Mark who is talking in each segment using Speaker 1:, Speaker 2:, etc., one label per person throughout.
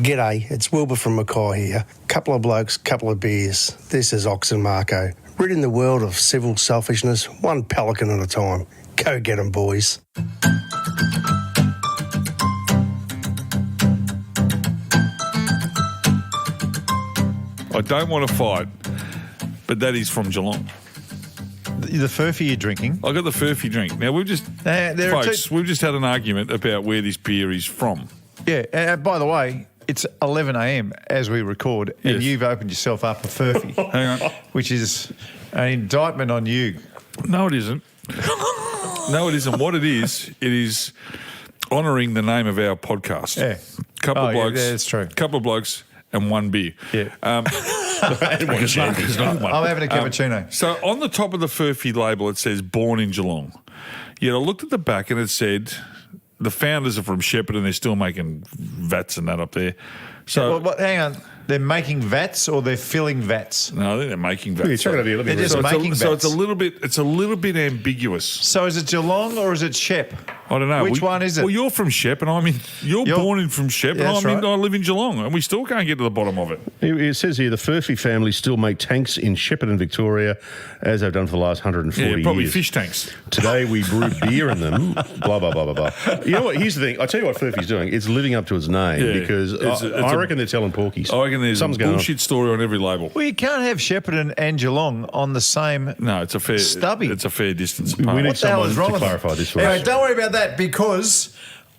Speaker 1: G'day, it's Wilbur from Mackay here. Couple of blokes, couple of beers. This is Ox and Marko. Ridding the world of civil selfishness, one pelican at a time. Go get 'em, boys.
Speaker 2: I don't want to fight, but that is from Geelong.
Speaker 3: The Furphy you're drinking.
Speaker 2: I got the Furphy drink. Now, we've just had an argument about where this beer is from.
Speaker 3: Yeah, by the way, it's 11 a.m. as we record, and you've opened yourself up a Furphy.
Speaker 2: Hang on.
Speaker 3: Which is an indictment on you.
Speaker 2: No, it isn't. No, it isn't. What it is honouring the name of our podcast.
Speaker 3: Yeah.
Speaker 2: Couple of blokes.
Speaker 3: Yeah, that's true.
Speaker 2: Couple of blokes and one beer.
Speaker 3: Yeah.
Speaker 2: It's not one.
Speaker 3: I'm having a cappuccino.
Speaker 2: So on the top of the Furphy label, it says born in Geelong. Yet I looked at the back and it said the founders are from Shepparton. They're still making vats and that up there. So
Speaker 3: hang on. They're making vats or they're filling vats?
Speaker 2: No, I think they're making vats.
Speaker 3: They're just making vats.
Speaker 2: So it's a little bit ambiguous.
Speaker 3: So is it Geelong or is it Shep?
Speaker 2: I don't know.
Speaker 3: Which one is it?
Speaker 2: Well, you're from Shep, and you're born in from Shep,
Speaker 3: Yeah,
Speaker 2: and I live in Geelong, and we still can't get to the bottom of it.
Speaker 4: It says here the Furphy family still make tanks in Shepparton, Victoria, as they've done for the last 140 years.
Speaker 2: Probably fish tanks.
Speaker 4: Today we brew beer in them, blah, blah, blah, blah, blah. You know what? Here's the thing. I tell you what Furphy's doing. It's living up to its name because I reckon they're telling porkies.
Speaker 2: I reckon there's
Speaker 4: Something's
Speaker 2: a bullshit story on every label.
Speaker 3: Well, you can't have Shepparton and Geelong on the same
Speaker 2: it's a fair
Speaker 3: stubby.
Speaker 2: It's a fair distance apart.
Speaker 4: We need
Speaker 3: What the hell
Speaker 4: someone
Speaker 3: is wrong
Speaker 4: to
Speaker 3: with
Speaker 4: clarify this for us.
Speaker 3: Anyway, don't worry about that because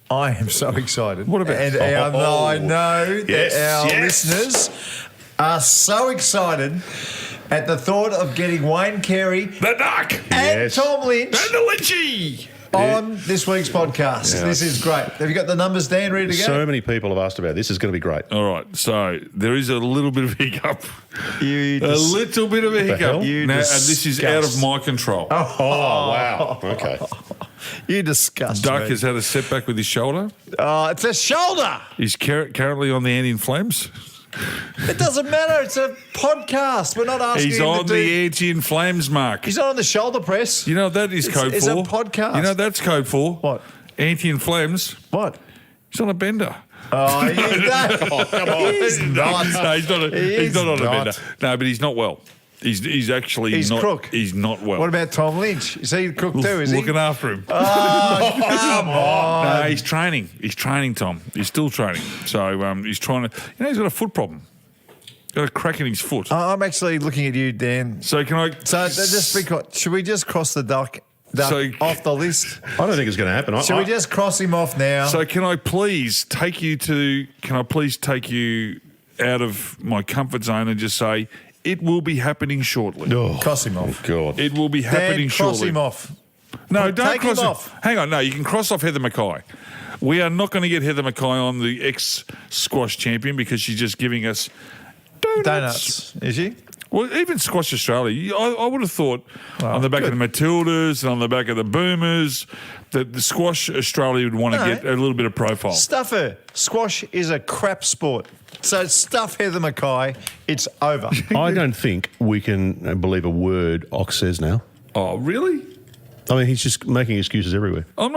Speaker 3: I am so excited.
Speaker 2: What about-
Speaker 3: And I know that our listeners are so excited at the thought of getting Wayne Carey
Speaker 2: The Duck
Speaker 3: and Tom Lynch
Speaker 2: and the Lynchy
Speaker 3: on this week's podcast.
Speaker 4: Yeah.
Speaker 3: This is great. Have you got the numbers, Dan, ready to go?
Speaker 4: So many people have asked about this. This is going to be great.
Speaker 2: All right, so there is a little bit of hiccup.
Speaker 3: You
Speaker 2: A little bit of a hiccup.
Speaker 4: hell?
Speaker 3: You
Speaker 2: Now, and this is out of my control.
Speaker 4: Oh, wow. Okay.
Speaker 3: You disgust
Speaker 2: Duck
Speaker 3: me.
Speaker 2: has had a setback with his shoulder.
Speaker 3: It's a shoulder.
Speaker 2: He's currently on the anti-inflames.
Speaker 3: It doesn't matter. It's a podcast. We're not asking
Speaker 2: He's
Speaker 3: him
Speaker 2: on
Speaker 3: to do...
Speaker 2: the anti-inflames, Mark.
Speaker 3: He's not on the shoulder press.
Speaker 2: You know what that is code
Speaker 3: It's
Speaker 2: for?
Speaker 3: a podcast.
Speaker 2: You know what that's code for?
Speaker 3: What?
Speaker 2: Anti-inflames.
Speaker 3: What?
Speaker 2: He's on a bender.
Speaker 3: Oh, you don't.
Speaker 4: Oh, come on.
Speaker 3: He's not.
Speaker 2: No, he's not on a
Speaker 3: not.
Speaker 2: bender. No, but he's not well. He's actually
Speaker 3: He's
Speaker 2: not.
Speaker 3: crook.
Speaker 2: He's not well.
Speaker 3: What about Tom Lynch? Is he crook too, is he?
Speaker 2: Looking after him.
Speaker 3: Oh, come on.
Speaker 2: No, he's training. He's training, Tom. He's still training. So he's trying to. He's got a foot problem. Got a crack in his foot.
Speaker 3: I'm actually looking at you, Dan.
Speaker 2: So can I?
Speaker 3: So just because, should we just cross the duck off the list?
Speaker 4: I don't think it's going to happen.
Speaker 3: Should we just cross him off now?
Speaker 2: So can I please take you out of my comfort zone and just say it will be happening shortly.
Speaker 3: Cross him off.
Speaker 4: God.
Speaker 2: It will be happening
Speaker 3: Dan, cross
Speaker 2: shortly.
Speaker 3: him off.
Speaker 2: No, don't
Speaker 3: Take him
Speaker 2: cross
Speaker 3: off.
Speaker 2: Hang on, no, you can cross off Heather Mackay. We are not going to get Heather Mackay on the ex-squash champion because she's just giving us
Speaker 3: Donuts. Is she?
Speaker 2: Well, even Squash Australia, I would have thought on the back of the Matildas and on the back of the Boomers that the Squash Australia would want to get a little bit of profile.
Speaker 3: Stuff her. Squash is a crap sport. So stuff Heather Mackay. It's over.
Speaker 4: I don't think we can believe a word Ox says now.
Speaker 2: Oh, really?
Speaker 4: I mean, he's just making excuses everywhere.
Speaker 2: I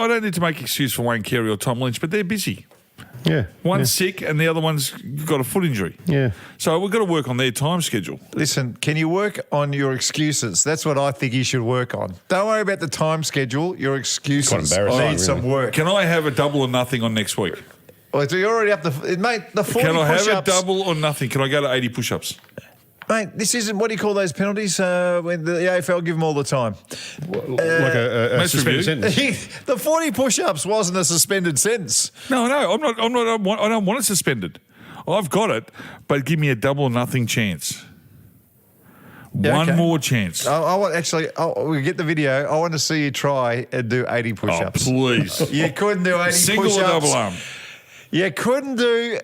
Speaker 2: don't need to make excuse for Wayne Carey or Tom Lynch, but they're busy.
Speaker 4: Yeah.
Speaker 2: One's sick and the other one's got a foot injury.
Speaker 4: Yeah.
Speaker 2: So we've got to work on their time schedule.
Speaker 3: Listen, can you work on your excuses? That's what I think you should work on. Don't worry about the time schedule. Your excuses
Speaker 4: Quite embarrassing,
Speaker 3: need some
Speaker 4: really.
Speaker 3: work.
Speaker 2: Can I have a double or nothing on next week?
Speaker 3: Well, so you're already up mate, the 40
Speaker 2: Can I have
Speaker 3: push-ups.
Speaker 2: a double or nothing? Can I go to 80 push-ups?
Speaker 3: Mate, this isn't, what do you call those penalties when the AFL give them all the time?
Speaker 4: Like a
Speaker 2: Match
Speaker 4: suspended
Speaker 2: review.
Speaker 4: sentence.
Speaker 3: The 40 push-ups wasn't a suspended sentence.
Speaker 2: No, I don't want it suspended. I've got it, but give me a double or nothing chance.
Speaker 3: Yeah,
Speaker 2: One
Speaker 3: okay.
Speaker 2: more chance.
Speaker 3: I want we get the video. I want to see you try and do 80
Speaker 2: Oh,
Speaker 3: push-ups.
Speaker 2: please.
Speaker 3: You couldn't do 80
Speaker 2: Single
Speaker 3: push-ups.
Speaker 2: or double arm?
Speaker 3: You couldn't do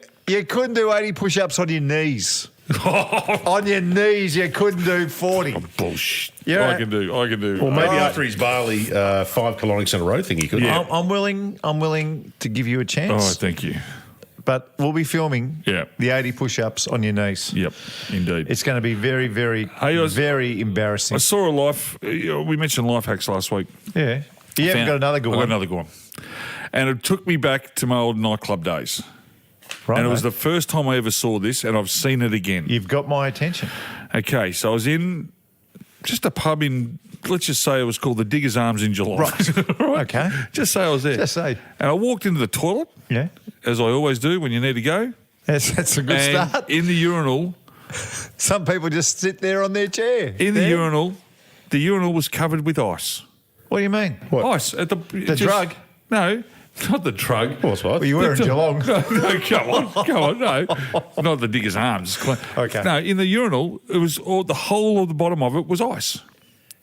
Speaker 3: 80 push-ups on your knees. On your knees, you couldn't do 40.
Speaker 2: Bullshit.
Speaker 3: Yeah.
Speaker 2: I can do.
Speaker 4: Or maybe after his Barley 5 colonics in a row thing, he could.
Speaker 2: Yeah.
Speaker 3: I'm willing to give you a
Speaker 2: Oh,
Speaker 3: chance.
Speaker 2: thank you.
Speaker 3: But we'll be filming the 80 push-ups on your knees.
Speaker 2: Yep, indeed.
Speaker 3: It's going to be very, very, very embarrassing.
Speaker 2: I saw a life. We mentioned life hacks last week.
Speaker 3: Yeah. You haven't got another good
Speaker 2: I've
Speaker 3: one.
Speaker 2: got another good one. And it took me back to my old nightclub days.
Speaker 3: Right,
Speaker 2: and it was the first time I ever saw this, and I've seen it again.
Speaker 3: You've got my attention.
Speaker 2: Okay, so I was in just a pub in, let's just say it was called the Diggers Arms in Geelong.
Speaker 3: Right.
Speaker 2: Right?
Speaker 3: Okay.
Speaker 2: Just say I was there.
Speaker 3: Just say.
Speaker 2: And I walked into the toilet,
Speaker 3: Yeah.
Speaker 2: as I always do when you need to go.
Speaker 3: That's a good
Speaker 2: And
Speaker 3: start.
Speaker 2: in the urinal,
Speaker 3: Some people just sit there on their chair.
Speaker 2: the urinal was covered with ice.
Speaker 3: What do you mean?
Speaker 2: Ice at the
Speaker 3: drug?
Speaker 2: No, not the drug.
Speaker 4: What's what?
Speaker 3: Well, you were in Geelong.
Speaker 2: No, come on, no, not the Digger's Arms.
Speaker 3: Okay.
Speaker 2: No, in the urinal, it was all, the whole of the bottom of it was ice.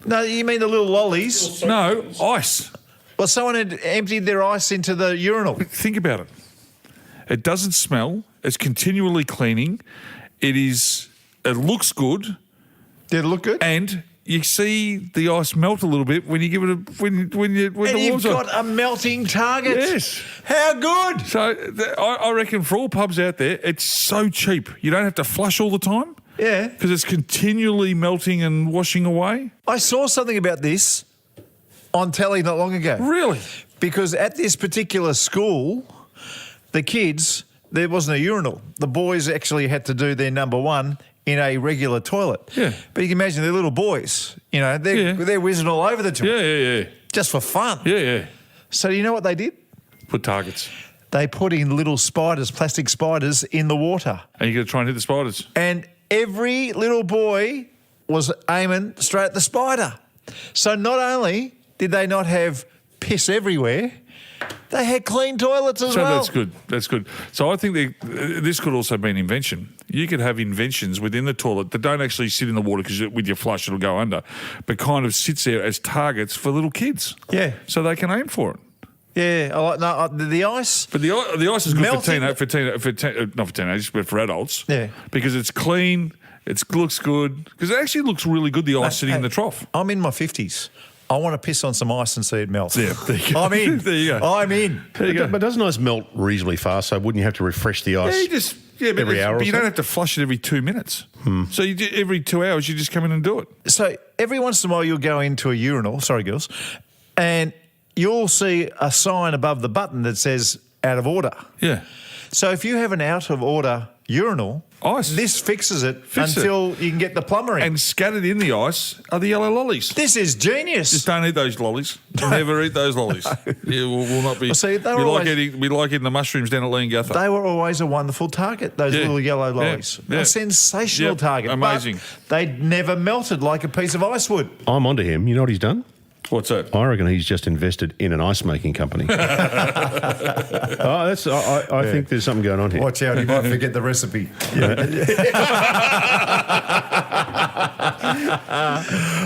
Speaker 3: No, you mean the little lollies?
Speaker 2: No, ice.
Speaker 3: Well, someone had emptied their ice into the urinal.
Speaker 2: Think about it. It doesn't smell. It's continually cleaning. It looks good,
Speaker 3: Did it look good?
Speaker 2: and you see the ice melt a little bit when you give it when the
Speaker 3: And
Speaker 2: warms
Speaker 3: you've
Speaker 2: on.
Speaker 3: got a melting target.
Speaker 2: Yes.
Speaker 3: How good?
Speaker 2: So I reckon for all pubs out there, it's so cheap. You don't have to flush all the time.
Speaker 3: Yeah.
Speaker 2: Because it's continually melting and washing away.
Speaker 3: I saw something about this on telly not long ago.
Speaker 2: Really?
Speaker 3: Because at this particular school, the kids, there wasn't a urinal. The boys actually had to do their number one in a regular toilet.
Speaker 2: Yeah.
Speaker 3: But you can imagine they're little boys. You know, they're whizzing all over the toilet.
Speaker 2: Yeah.
Speaker 3: Just for fun.
Speaker 2: Yeah.
Speaker 3: So you know what they did?
Speaker 2: Put targets.
Speaker 3: They put in little spiders, plastic spiders, in the water.
Speaker 2: And you got to try and hit the spiders.
Speaker 3: And every little boy was aiming straight at the spider. So not only did they not have piss everywhere, they had clean toilets as well.
Speaker 2: That's good. So I think this could also be an invention. You could have inventions within the toilet that don't actually sit in the water because with your flush it'll go under, but kind of sits there as targets for little kids.
Speaker 3: Yeah.
Speaker 2: So they can aim for it.
Speaker 3: Yeah, I like the ice.
Speaker 2: But the ice is good
Speaker 3: Melting-
Speaker 2: not for teenagers, but for adults.
Speaker 3: Yeah.
Speaker 2: Because it's clean, it looks good. Because it actually looks really good, the ice sitting in the trough.
Speaker 3: I'm in my 50s. I want to piss on some ice and see it melt.
Speaker 2: Yeah, there you go.
Speaker 3: I'm in.
Speaker 2: There you go.
Speaker 3: I'm in.
Speaker 2: There you go.
Speaker 4: But doesn't ice melt reasonably fast? So wouldn't you have to refresh the ice?
Speaker 2: But
Speaker 4: every hour or
Speaker 2: but you
Speaker 4: so?
Speaker 2: don't have to flush it every 2 minutes. So every 2 hours you just come in and do it.
Speaker 3: So every once in a while you'll go into a urinal, sorry girls, and you'll see a sign above the button that says out of order.
Speaker 2: Yeah.
Speaker 3: So if you have an out of order urinal,
Speaker 2: Ice.
Speaker 3: this fixes it
Speaker 2: Fix it.
Speaker 3: until you can get the plumber in.
Speaker 2: And scattered in the ice are the yellow lollies.
Speaker 3: This is genius.
Speaker 2: Just don't eat those lollies. Never eat those lollies. Yeah, we'll not be.
Speaker 3: Well, see, they
Speaker 2: we
Speaker 3: were
Speaker 2: like
Speaker 3: always-
Speaker 2: eating the mushrooms down at Leongatha.
Speaker 3: They were always a wonderful target, those
Speaker 2: Yeah.
Speaker 3: little yellow lollies.
Speaker 2: Yeah.
Speaker 3: A sensational
Speaker 2: Yep.
Speaker 3: target.
Speaker 2: Amazing.
Speaker 3: But they'd never melted like a piece of ice would.
Speaker 4: I'm onto him. You know what he's done?
Speaker 2: What's that?
Speaker 4: I reckon he's just invested in an ice making company. I think there's something going on here.
Speaker 3: Watch out, you might forget the recipe.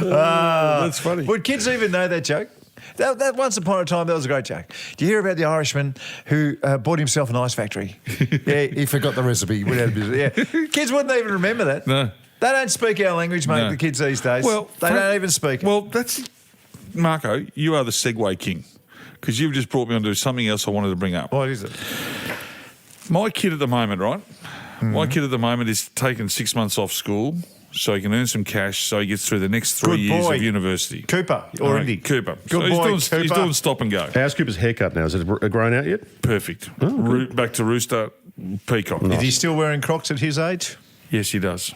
Speaker 2: That's funny.
Speaker 3: Would kids even know that joke? That once upon a time, that was a great joke. Do you hear about the Irishman who bought himself an ice factory? Yeah, he forgot the recipe. He went out of business. Yeah. Kids wouldn't even remember that.
Speaker 2: No.
Speaker 3: They don't speak our language, mate,
Speaker 2: No.
Speaker 3: the kids these days.
Speaker 2: Well,
Speaker 3: they don't even speak it.
Speaker 2: Well, that's Marko. You are the segue king because you've just brought me onto something else I wanted to bring up.
Speaker 3: What is it?
Speaker 2: My kid at the moment, right? My kid at the moment is taking 6 months off school so he can earn some cash so he gets through the next 3
Speaker 3: Good
Speaker 2: years
Speaker 3: boy.
Speaker 2: of university.
Speaker 3: Cooper or
Speaker 2: All right,
Speaker 3: Indy?
Speaker 2: Cooper.
Speaker 3: Good
Speaker 2: so
Speaker 3: boy,
Speaker 2: he's
Speaker 3: Cooper.
Speaker 2: doing stop and go.
Speaker 4: How's Cooper's haircut now? Is it grown out yet?
Speaker 2: Perfect.
Speaker 3: Oh,
Speaker 2: Back to Rooster, Peacock.
Speaker 3: Is he still wearing Crocs at his age?
Speaker 2: Yes, he does.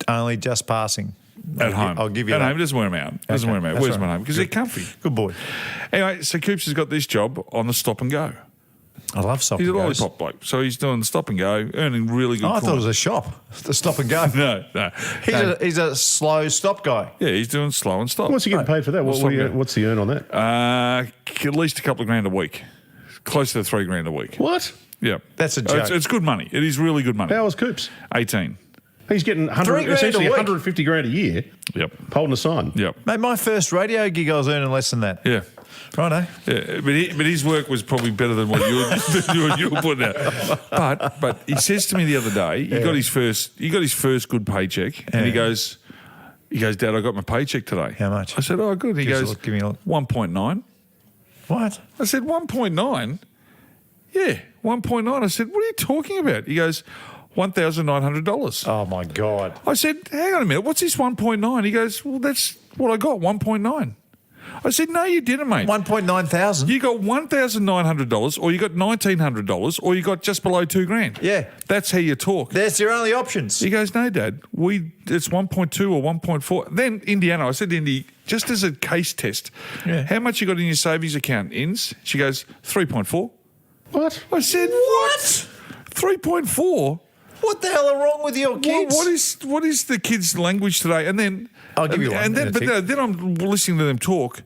Speaker 3: Only just passing.
Speaker 2: At home.
Speaker 3: I'll give you
Speaker 2: At
Speaker 3: that.
Speaker 2: home. He doesn't wear them out. Doesn't
Speaker 3: Okay,
Speaker 2: wear them out.
Speaker 3: that's
Speaker 2: Wears them
Speaker 3: right.
Speaker 2: at home because they're comfy.
Speaker 3: Good boy.
Speaker 2: Anyway, so Coops has got this job on the stop and go.
Speaker 3: I love stop
Speaker 2: He's a
Speaker 3: and goes.
Speaker 2: lollipop bloke. So he's doing stop and go, earning really good
Speaker 3: Oh, I thought it
Speaker 2: coin.
Speaker 3: was a shop. The stop and go.
Speaker 2: No.
Speaker 3: He's a slow stop guy.
Speaker 2: Yeah, he's doing slow and stop.
Speaker 4: What's he getting paid for that?
Speaker 2: Well, stop and go.
Speaker 4: What's the earn on that?
Speaker 2: At least a couple of grand a week. Close to $3,000 a week.
Speaker 4: What?
Speaker 2: Yeah.
Speaker 3: That's a joke.
Speaker 2: It's good money. It is really good money.
Speaker 4: How is Coops?
Speaker 2: 18.
Speaker 4: He's getting
Speaker 3: $3,000
Speaker 4: essentially
Speaker 3: a week.
Speaker 4: 150 grand a year
Speaker 2: Yep.
Speaker 4: holding a sign.
Speaker 2: Yep.
Speaker 3: Mate, my first radio gig, I was earning less than that.
Speaker 2: Yeah.
Speaker 3: Righto.
Speaker 2: Yeah, but his work was probably better than what you were putting out. But he says to me the other day, he got his first good paycheck, and he goes, Dad, I got my paycheck today.
Speaker 3: How much?
Speaker 2: I said, oh, good. He
Speaker 3: Give us a
Speaker 2: goes,
Speaker 3: look, give me a look.
Speaker 2: 1.9.
Speaker 3: What?
Speaker 2: I said, 1.9? Yeah, 1.9. I said, what are you talking about? He goes, $1,900.
Speaker 3: Oh, my God.
Speaker 2: I said, hang on a minute, what's this 1.9? He goes, well, that's what I got, 1.9. I said, no, you didn't, mate.
Speaker 3: 1.9 thousand.
Speaker 2: You got $1,900 or you got $1,900 or you got just below $2,000.
Speaker 3: Yeah.
Speaker 2: That's how you talk.
Speaker 3: That's your only options.
Speaker 2: He goes, no, Dad, it's 1.2 or 1.4. Then Indiana, I said to Indy, just as a case test, how much you got in your savings account, Ins? She goes, 3.4.
Speaker 4: What?
Speaker 2: I said, what? 3.4?
Speaker 3: What the hell are wrong with your kids?
Speaker 2: What is the kids' language today? And then
Speaker 3: I'll give you one.
Speaker 2: And then I'm listening to them talk,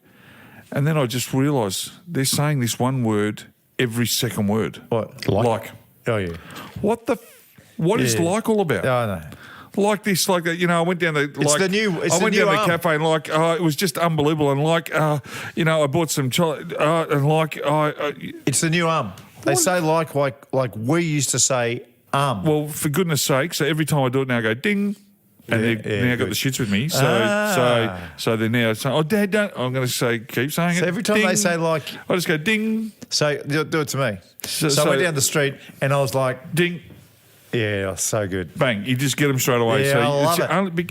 Speaker 2: and then I just realise they're saying this one word every second word.
Speaker 3: What?
Speaker 2: Like.
Speaker 3: Oh yeah.
Speaker 2: What is like all about?
Speaker 3: Oh no.
Speaker 2: Like this, like that. I went down the.
Speaker 3: It's the new. It's
Speaker 2: I went
Speaker 3: the new
Speaker 2: down
Speaker 3: arm.
Speaker 2: the cafe and it was just unbelievable. And I bought some chocolate
Speaker 3: It's the new arm. They say like we used to say
Speaker 2: Well, for goodness sake! So every time I do it now, I go ding, and they've now got the shits with me. So they're now saying, "Oh, Dad, don't." I'm going to say, keep saying it.
Speaker 3: So every time
Speaker 2: ding.
Speaker 3: they say like,
Speaker 2: I just go ding.
Speaker 3: So do it to me. So I
Speaker 2: so-
Speaker 3: went down the street and I was like,
Speaker 2: Ding.
Speaker 3: yeah, so good.
Speaker 2: Bang! You just get them straight away.
Speaker 3: Yeah,
Speaker 2: so
Speaker 3: I love
Speaker 2: it's
Speaker 3: it.
Speaker 2: only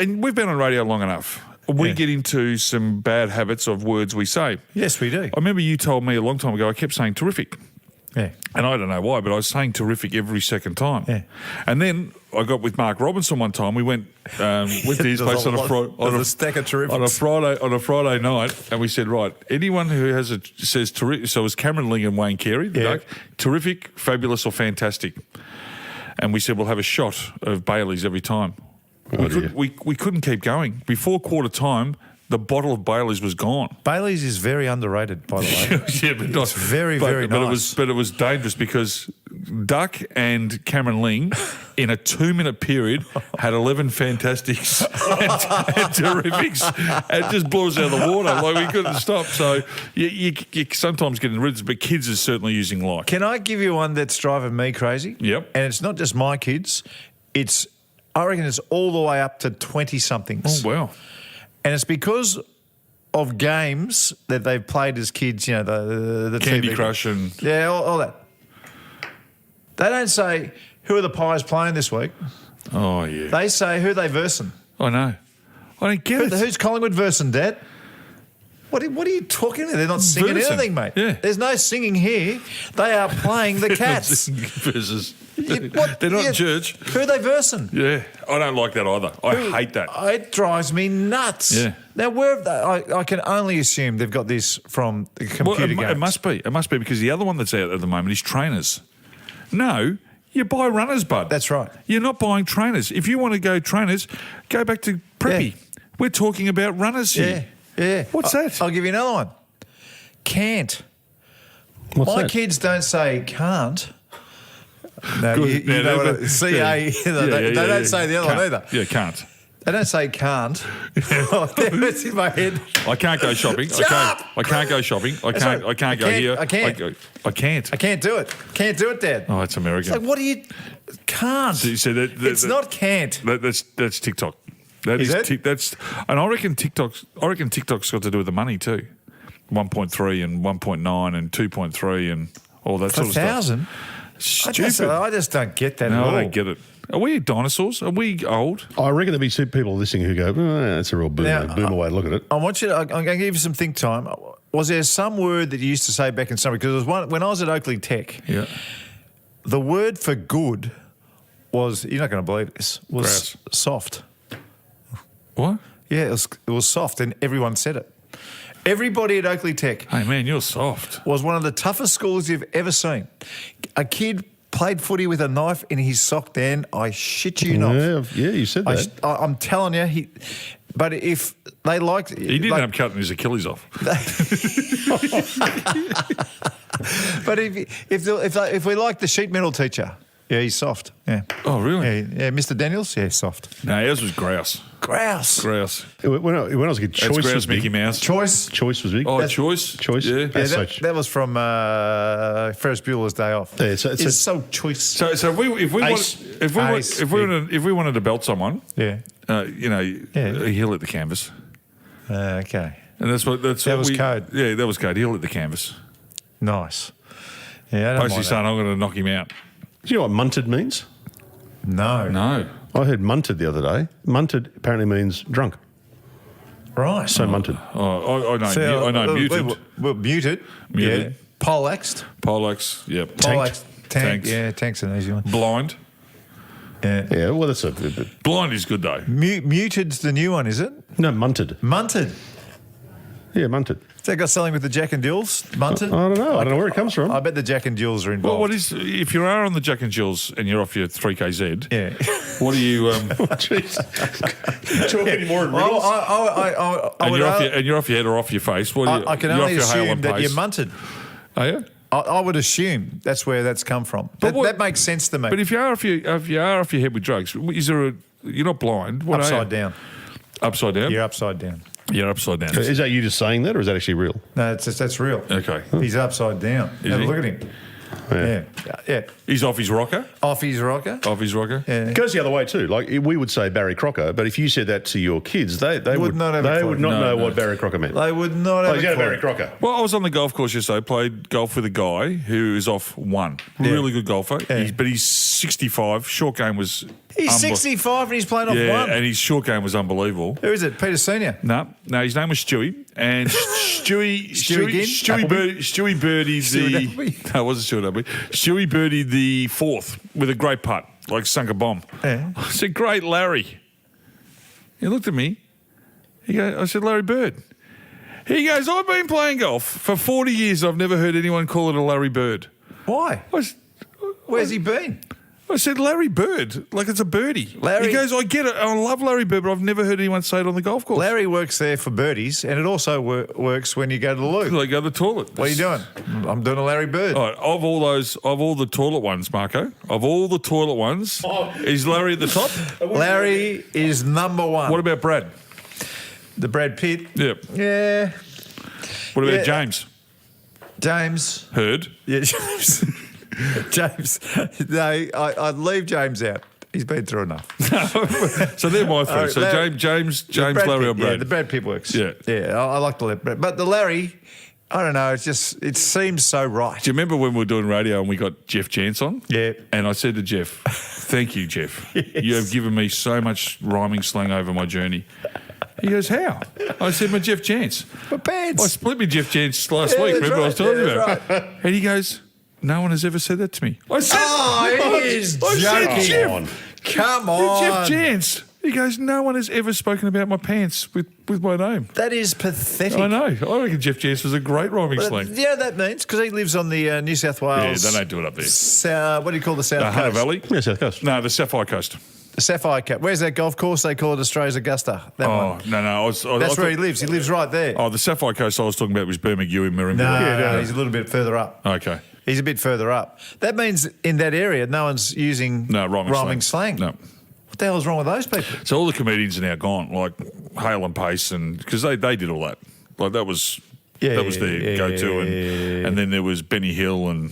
Speaker 2: and we've been on radio long enough. We get into some bad habits of words we say.
Speaker 3: Yes, we do.
Speaker 2: I remember you told me a long time ago. I kept saying terrific.
Speaker 3: Yeah.
Speaker 2: And I don't know why, but I was saying terrific every second time.
Speaker 3: Yeah.
Speaker 2: And then I got with Mark Robinson one time. We went with his place on a
Speaker 3: stack of terrifics.
Speaker 2: on a Friday night, and we said, right, anyone who says terrific. So it was Cameron Ling and Wayne Carey. Terrific, fabulous, or fantastic. And we said we'll have a shot of Bailey's every time. We couldn't keep going. Before quarter time, the bottle of Bailey's was gone.
Speaker 3: Bailey's is very underrated, by the way.
Speaker 2: Yeah, but
Speaker 3: it's very nice.
Speaker 2: But it was dangerous because Duck and Cameron Ling, in a 2-minute period, had 11 fantastics and terrifics, and just blew us out of the water. Like we couldn't stop. So you sometimes get in rhythms, but kids are certainly using like.
Speaker 3: Can I give you one that's driving me crazy?
Speaker 2: Yep.
Speaker 3: And it's not just my kids. I reckon it's all the way up to 20-somethings.
Speaker 2: Oh wow.
Speaker 3: And it's because of games that they've played as kids, the
Speaker 2: Candy
Speaker 3: TV.
Speaker 2: Crush and
Speaker 3: all that. They don't say, who are the Pies playing this week?
Speaker 2: oh yeah.
Speaker 3: They say, who are they versing?
Speaker 2: I know. I don't get it.
Speaker 3: Who's Collingwood versing, Dad? What are you talking about? They're not singing
Speaker 2: Versing.
Speaker 3: anything, mate.
Speaker 2: Yeah.
Speaker 3: There's no singing here. They are playing the Cats.
Speaker 2: Versus.
Speaker 3: What?
Speaker 2: They're not in church.
Speaker 3: Who are they versing?
Speaker 2: Yeah, I don't like that either. I hate that.
Speaker 3: It drives me nuts.
Speaker 2: Yeah.
Speaker 3: Now, where have they? I can only assume they've got this from the computer games.
Speaker 2: It must be. It must be because the other one that's out at the moment is trainers. No, you buy runners, bud.
Speaker 3: That's right.
Speaker 2: You're not buying trainers. If you want to go trainers, go back to preppy.
Speaker 3: Yeah.
Speaker 2: We're talking about runners here.
Speaker 3: Yeah.
Speaker 2: What's that?
Speaker 3: I'll give you another one. Can't.
Speaker 4: What's
Speaker 3: My
Speaker 4: that?
Speaker 3: kids don't say can't. No,
Speaker 2: Good.
Speaker 3: you
Speaker 2: Yeah,
Speaker 3: know
Speaker 2: no,
Speaker 3: what
Speaker 2: but-
Speaker 3: CA. They don't say the other one
Speaker 2: Can't.
Speaker 3: either.
Speaker 2: Yeah, can't.
Speaker 3: They don't say can't. It's in my head.
Speaker 2: I can't go shopping. I can't go shopping. I can't go here.
Speaker 3: I can't.
Speaker 2: I can't.
Speaker 3: I can't do it. Can't do it, Dad.
Speaker 2: Oh, it's American.
Speaker 3: It's like, what do you... Can't.
Speaker 2: So
Speaker 3: It's not can't.
Speaker 2: That's TikTok. That
Speaker 3: Is it?
Speaker 2: And I reckon TikTok's got to do with the money too. 1.3 and 1.9 and 2.3 and all that sort of stuff.
Speaker 3: 1,000?
Speaker 2: Stupid.
Speaker 3: I just don't get that at
Speaker 2: No,
Speaker 3: all.
Speaker 2: I don't get it. Are we dinosaurs? Are we old?
Speaker 4: I reckon there'll be some people listening who go, that's a real boomer way to look at it.
Speaker 3: I want you to, I'm going to give you some think time. Was there some word that you used to say back in summer? Because there was one, when I was at Oakley Tech,
Speaker 2: Yeah.
Speaker 3: the word for good was, you're not going to believe this, was
Speaker 2: Grass.
Speaker 3: soft.
Speaker 2: What?
Speaker 3: Yeah, it was soft and everyone said it. Everybody at Oakley Tech
Speaker 2: Hey, man, you're soft.
Speaker 3: was one of the toughest schools you've ever seen. A kid played footy with a knife in his sock, Dan. I shit you not.
Speaker 4: Yeah, you said that.
Speaker 3: I'm telling you, but if they liked...
Speaker 2: He didn't end up cutting his Achilles off.
Speaker 3: But if we like the sheet metal teacher, yeah, he's soft. Yeah.
Speaker 2: Oh, really?
Speaker 3: Yeah, Mr. Daniels, yeah, soft.
Speaker 2: No, ours was grouse.
Speaker 3: Grouse.
Speaker 2: Grouse.
Speaker 4: When I was a kid,
Speaker 2: That's
Speaker 4: choice
Speaker 2: grouse,
Speaker 4: was
Speaker 2: Mickey
Speaker 4: big.
Speaker 2: Mouse.
Speaker 3: Choice.
Speaker 4: Choice was big.
Speaker 2: Oh, choice.
Speaker 4: Choice.
Speaker 2: Yeah.
Speaker 3: Yeah,
Speaker 4: That's
Speaker 3: that was from Ferris Bueller's Day Off.
Speaker 4: Yeah, so
Speaker 3: it's so choice.
Speaker 2: So if we wanted to belt someone,
Speaker 3: Yeah.
Speaker 2: he'll hit the canvas.
Speaker 3: Okay.
Speaker 2: And that
Speaker 3: was code.
Speaker 2: Yeah, that was code. He'll hit the canvas.
Speaker 3: Nice. Yeah, I don't
Speaker 2: Basically
Speaker 3: mind
Speaker 2: saying, I'm going to knock him out.
Speaker 4: Do you know what munted means?
Speaker 3: that. No.
Speaker 2: No.
Speaker 4: I heard munted the other day. Munted apparently means drunk.
Speaker 3: Right.
Speaker 4: So munted.
Speaker 2: Oh, I know. Muted.
Speaker 3: Muted.
Speaker 2: Muted.
Speaker 3: Yeah. Poleaxed.
Speaker 2: Poleax. Yep.
Speaker 3: Poleaxed.
Speaker 2: Tanks.
Speaker 3: Yeah, tank's an easy one.
Speaker 2: Blind.
Speaker 3: Yeah.
Speaker 4: Yeah, well, that's a...
Speaker 2: Blind is good though.
Speaker 3: Muted's the new one, is it?
Speaker 4: No, munted.
Speaker 3: Munted.
Speaker 4: Yeah, munted.
Speaker 3: Has that got something with the Jack and Jills? Munted?
Speaker 4: I don't know. I don't know where it comes from.
Speaker 3: I bet the Jack and Jills are involved.
Speaker 2: Well, what is if you are on the Jack and Jills and you're off your 3kz?
Speaker 3: Yeah.
Speaker 2: What are you?
Speaker 4: Jeez. Talk any more in riddles?
Speaker 2: And you're off your head or off your face. What are you,
Speaker 3: I can
Speaker 2: you're
Speaker 3: only
Speaker 2: off your
Speaker 3: assume
Speaker 2: Hale
Speaker 3: that
Speaker 2: pace.
Speaker 3: you're munted.
Speaker 2: Are you?
Speaker 3: I would assume that's where that's come from. That makes sense to me.
Speaker 2: But if you are off your head with drugs, is there you're not blind? What
Speaker 3: upside
Speaker 2: are you?
Speaker 3: down.
Speaker 2: Upside down.
Speaker 3: You're upside down.
Speaker 2: You're upside down.
Speaker 4: Is that you just saying that, or is that actually real?
Speaker 3: No, that's real.
Speaker 2: Okay.
Speaker 3: He's upside down. Have a
Speaker 2: he?
Speaker 3: look at him. Yeah.
Speaker 2: He's off his rocker.
Speaker 3: Off his rocker.
Speaker 2: Off his rocker.
Speaker 3: Yeah.
Speaker 4: It goes the other way too. Like we would say Barry Crocker, but if you said that to your kids, they would
Speaker 3: not have a
Speaker 4: they
Speaker 3: clue.
Speaker 4: would not know
Speaker 2: No.
Speaker 4: what Barry Crocker meant.
Speaker 3: They would not have
Speaker 4: he's
Speaker 3: a
Speaker 4: got a
Speaker 3: clue.
Speaker 4: Barry Crocker.
Speaker 2: Well, I was on the golf course yesterday. Played golf with a guy who is off one. Really good golfer.
Speaker 3: Yeah.
Speaker 2: But he's 65. Short game was.
Speaker 3: He's 65 and he's playing off
Speaker 2: Yeah,
Speaker 3: one.
Speaker 2: and his short game was unbelievable.
Speaker 3: Who is it? Peter Senior.
Speaker 2: No, his name was Stewie, and Stewie birdied
Speaker 3: Stuart
Speaker 2: no, it wasn't Stuart Appleby. Stewie birdied the fourth with a great putt, like sunk a bomb.
Speaker 3: Yeah.
Speaker 2: I said, "Great, Larry." He looked at me. I said, "Larry Bird." He goes, "I've been playing golf for 40 years. I've never heard anyone call it a Larry Bird."
Speaker 3: Why? Where's he been?
Speaker 2: I said, "Larry Bird, like it's a birdie."
Speaker 3: Larry-
Speaker 2: He goes, "I get it. I love Larry Bird, but I've never heard anyone say it on the golf course."
Speaker 3: Larry works there for birdies, and it also works when you go to the loo.
Speaker 2: They go to the toilet.
Speaker 3: What are you doing? I'm doing a Larry Bird.
Speaker 2: All right, of all the toilet ones, Marko, is Larry at the top?
Speaker 3: Larry is number one.
Speaker 2: What about Brad?
Speaker 3: The Brad Pitt?
Speaker 2: Yep.
Speaker 3: Yeah.
Speaker 2: What about
Speaker 3: Yeah.
Speaker 2: James?
Speaker 3: James?
Speaker 2: Heard?
Speaker 3: Yeah, James. James. No, I'd leave James out. He's been through enough.
Speaker 2: So they're my three.
Speaker 3: All right,
Speaker 2: So
Speaker 3: Larry-
Speaker 2: James,
Speaker 3: Brad
Speaker 2: Larry,
Speaker 3: Pitt,
Speaker 2: or Brad.
Speaker 3: Yeah, the Brad Pitt works.
Speaker 2: Yeah.
Speaker 3: Yeah, I like the Brad. But the Larry, I don't know, it seems so right.
Speaker 2: Do you remember when we were doing radio and we got Jeff Jance on?
Speaker 3: Yeah.
Speaker 2: And I said to Jeff, "Thank you, Jeff. You have given me so much rhyming slang over my journey." He goes, "How?" I said, "My Jeff Jance.
Speaker 3: My pants.
Speaker 2: I split my Jeff Jance last
Speaker 3: Yeah,
Speaker 2: week.
Speaker 3: that's
Speaker 2: Remember I was
Speaker 3: right.
Speaker 2: telling you
Speaker 3: Yeah,
Speaker 2: about it?" And he goes, "No one has ever said that to me." I said,
Speaker 3: Oh, he is
Speaker 2: I said,
Speaker 3: joking.
Speaker 2: "Jeff,
Speaker 3: Come on.
Speaker 2: Jeff Jance." He goes, "No one has ever spoken about my pants with my name."
Speaker 3: That is pathetic.
Speaker 2: I know. I reckon Jeff Jance was a great rhyming slang.
Speaker 3: Yeah, that means because he lives on the New South
Speaker 2: Yeah,
Speaker 3: Wales.
Speaker 2: they don't do it up there.
Speaker 3: What do you call the South
Speaker 2: Hunter
Speaker 3: Coast?
Speaker 2: Valley?
Speaker 4: Yeah, South Coast.
Speaker 2: No, the Sapphire Coast.
Speaker 3: The Sapphire Cap. Where's that golf course? They call it Australia's Augusta. That
Speaker 2: Oh,
Speaker 3: one.
Speaker 2: no.
Speaker 3: That's where he lives. He lives right there.
Speaker 2: Oh, the Sapphire Coast I was talking about was Bermuda and Marimba.
Speaker 3: No, he's a little bit further up.
Speaker 2: Okay.
Speaker 3: He's a bit further up. That means in that area, no one's using
Speaker 2: No, rhyming
Speaker 3: slang.
Speaker 2: No.
Speaker 3: What the hell is wrong with those people?
Speaker 2: So all the comedians are now gone, like Hale and Pace, and because they did all that. Like that was their go-to, and then there was Benny Hill and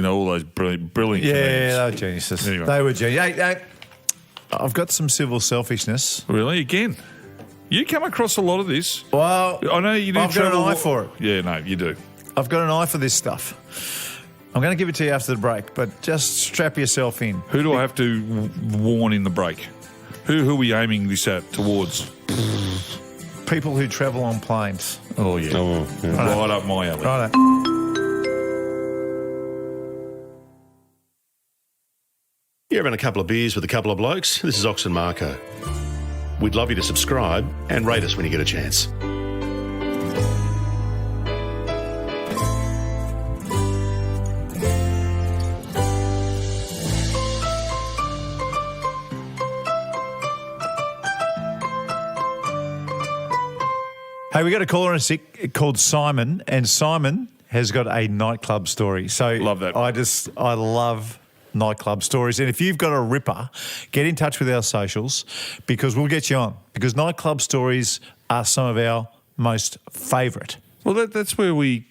Speaker 2: all those brilliant
Speaker 3: Yeah,
Speaker 2: comedians.
Speaker 3: they were geniuses.
Speaker 2: Anyway.
Speaker 3: They were geniuses. Hey, I've got some civil selfishness.
Speaker 2: Really, again, you come across a lot of this.
Speaker 3: Well,
Speaker 2: I know you do.
Speaker 3: I've got an
Speaker 2: travel-
Speaker 3: eye for it.
Speaker 2: Yeah, no, you do.
Speaker 3: I've got an eye for this stuff. I'm going to give it to you after the break, but just strap yourself in.
Speaker 2: Who do I have to warn in the break? Who are we aiming this at towards?
Speaker 3: People who travel on planes.
Speaker 2: Oh yeah, right up my alley.
Speaker 3: Right.
Speaker 4: You're having a couple of beers with a couple of blokes. This is Ox and Marko. We'd love you to subscribe and rate us when you get a chance.
Speaker 3: Hey, we got a caller in sick called Simon, and Simon has got a nightclub story. So
Speaker 2: Love that.
Speaker 3: I love nightclub stories. And if you've got a ripper, get in touch with our socials because we'll get you on. Because nightclub stories are some of our most favourite.
Speaker 2: Well, that's where we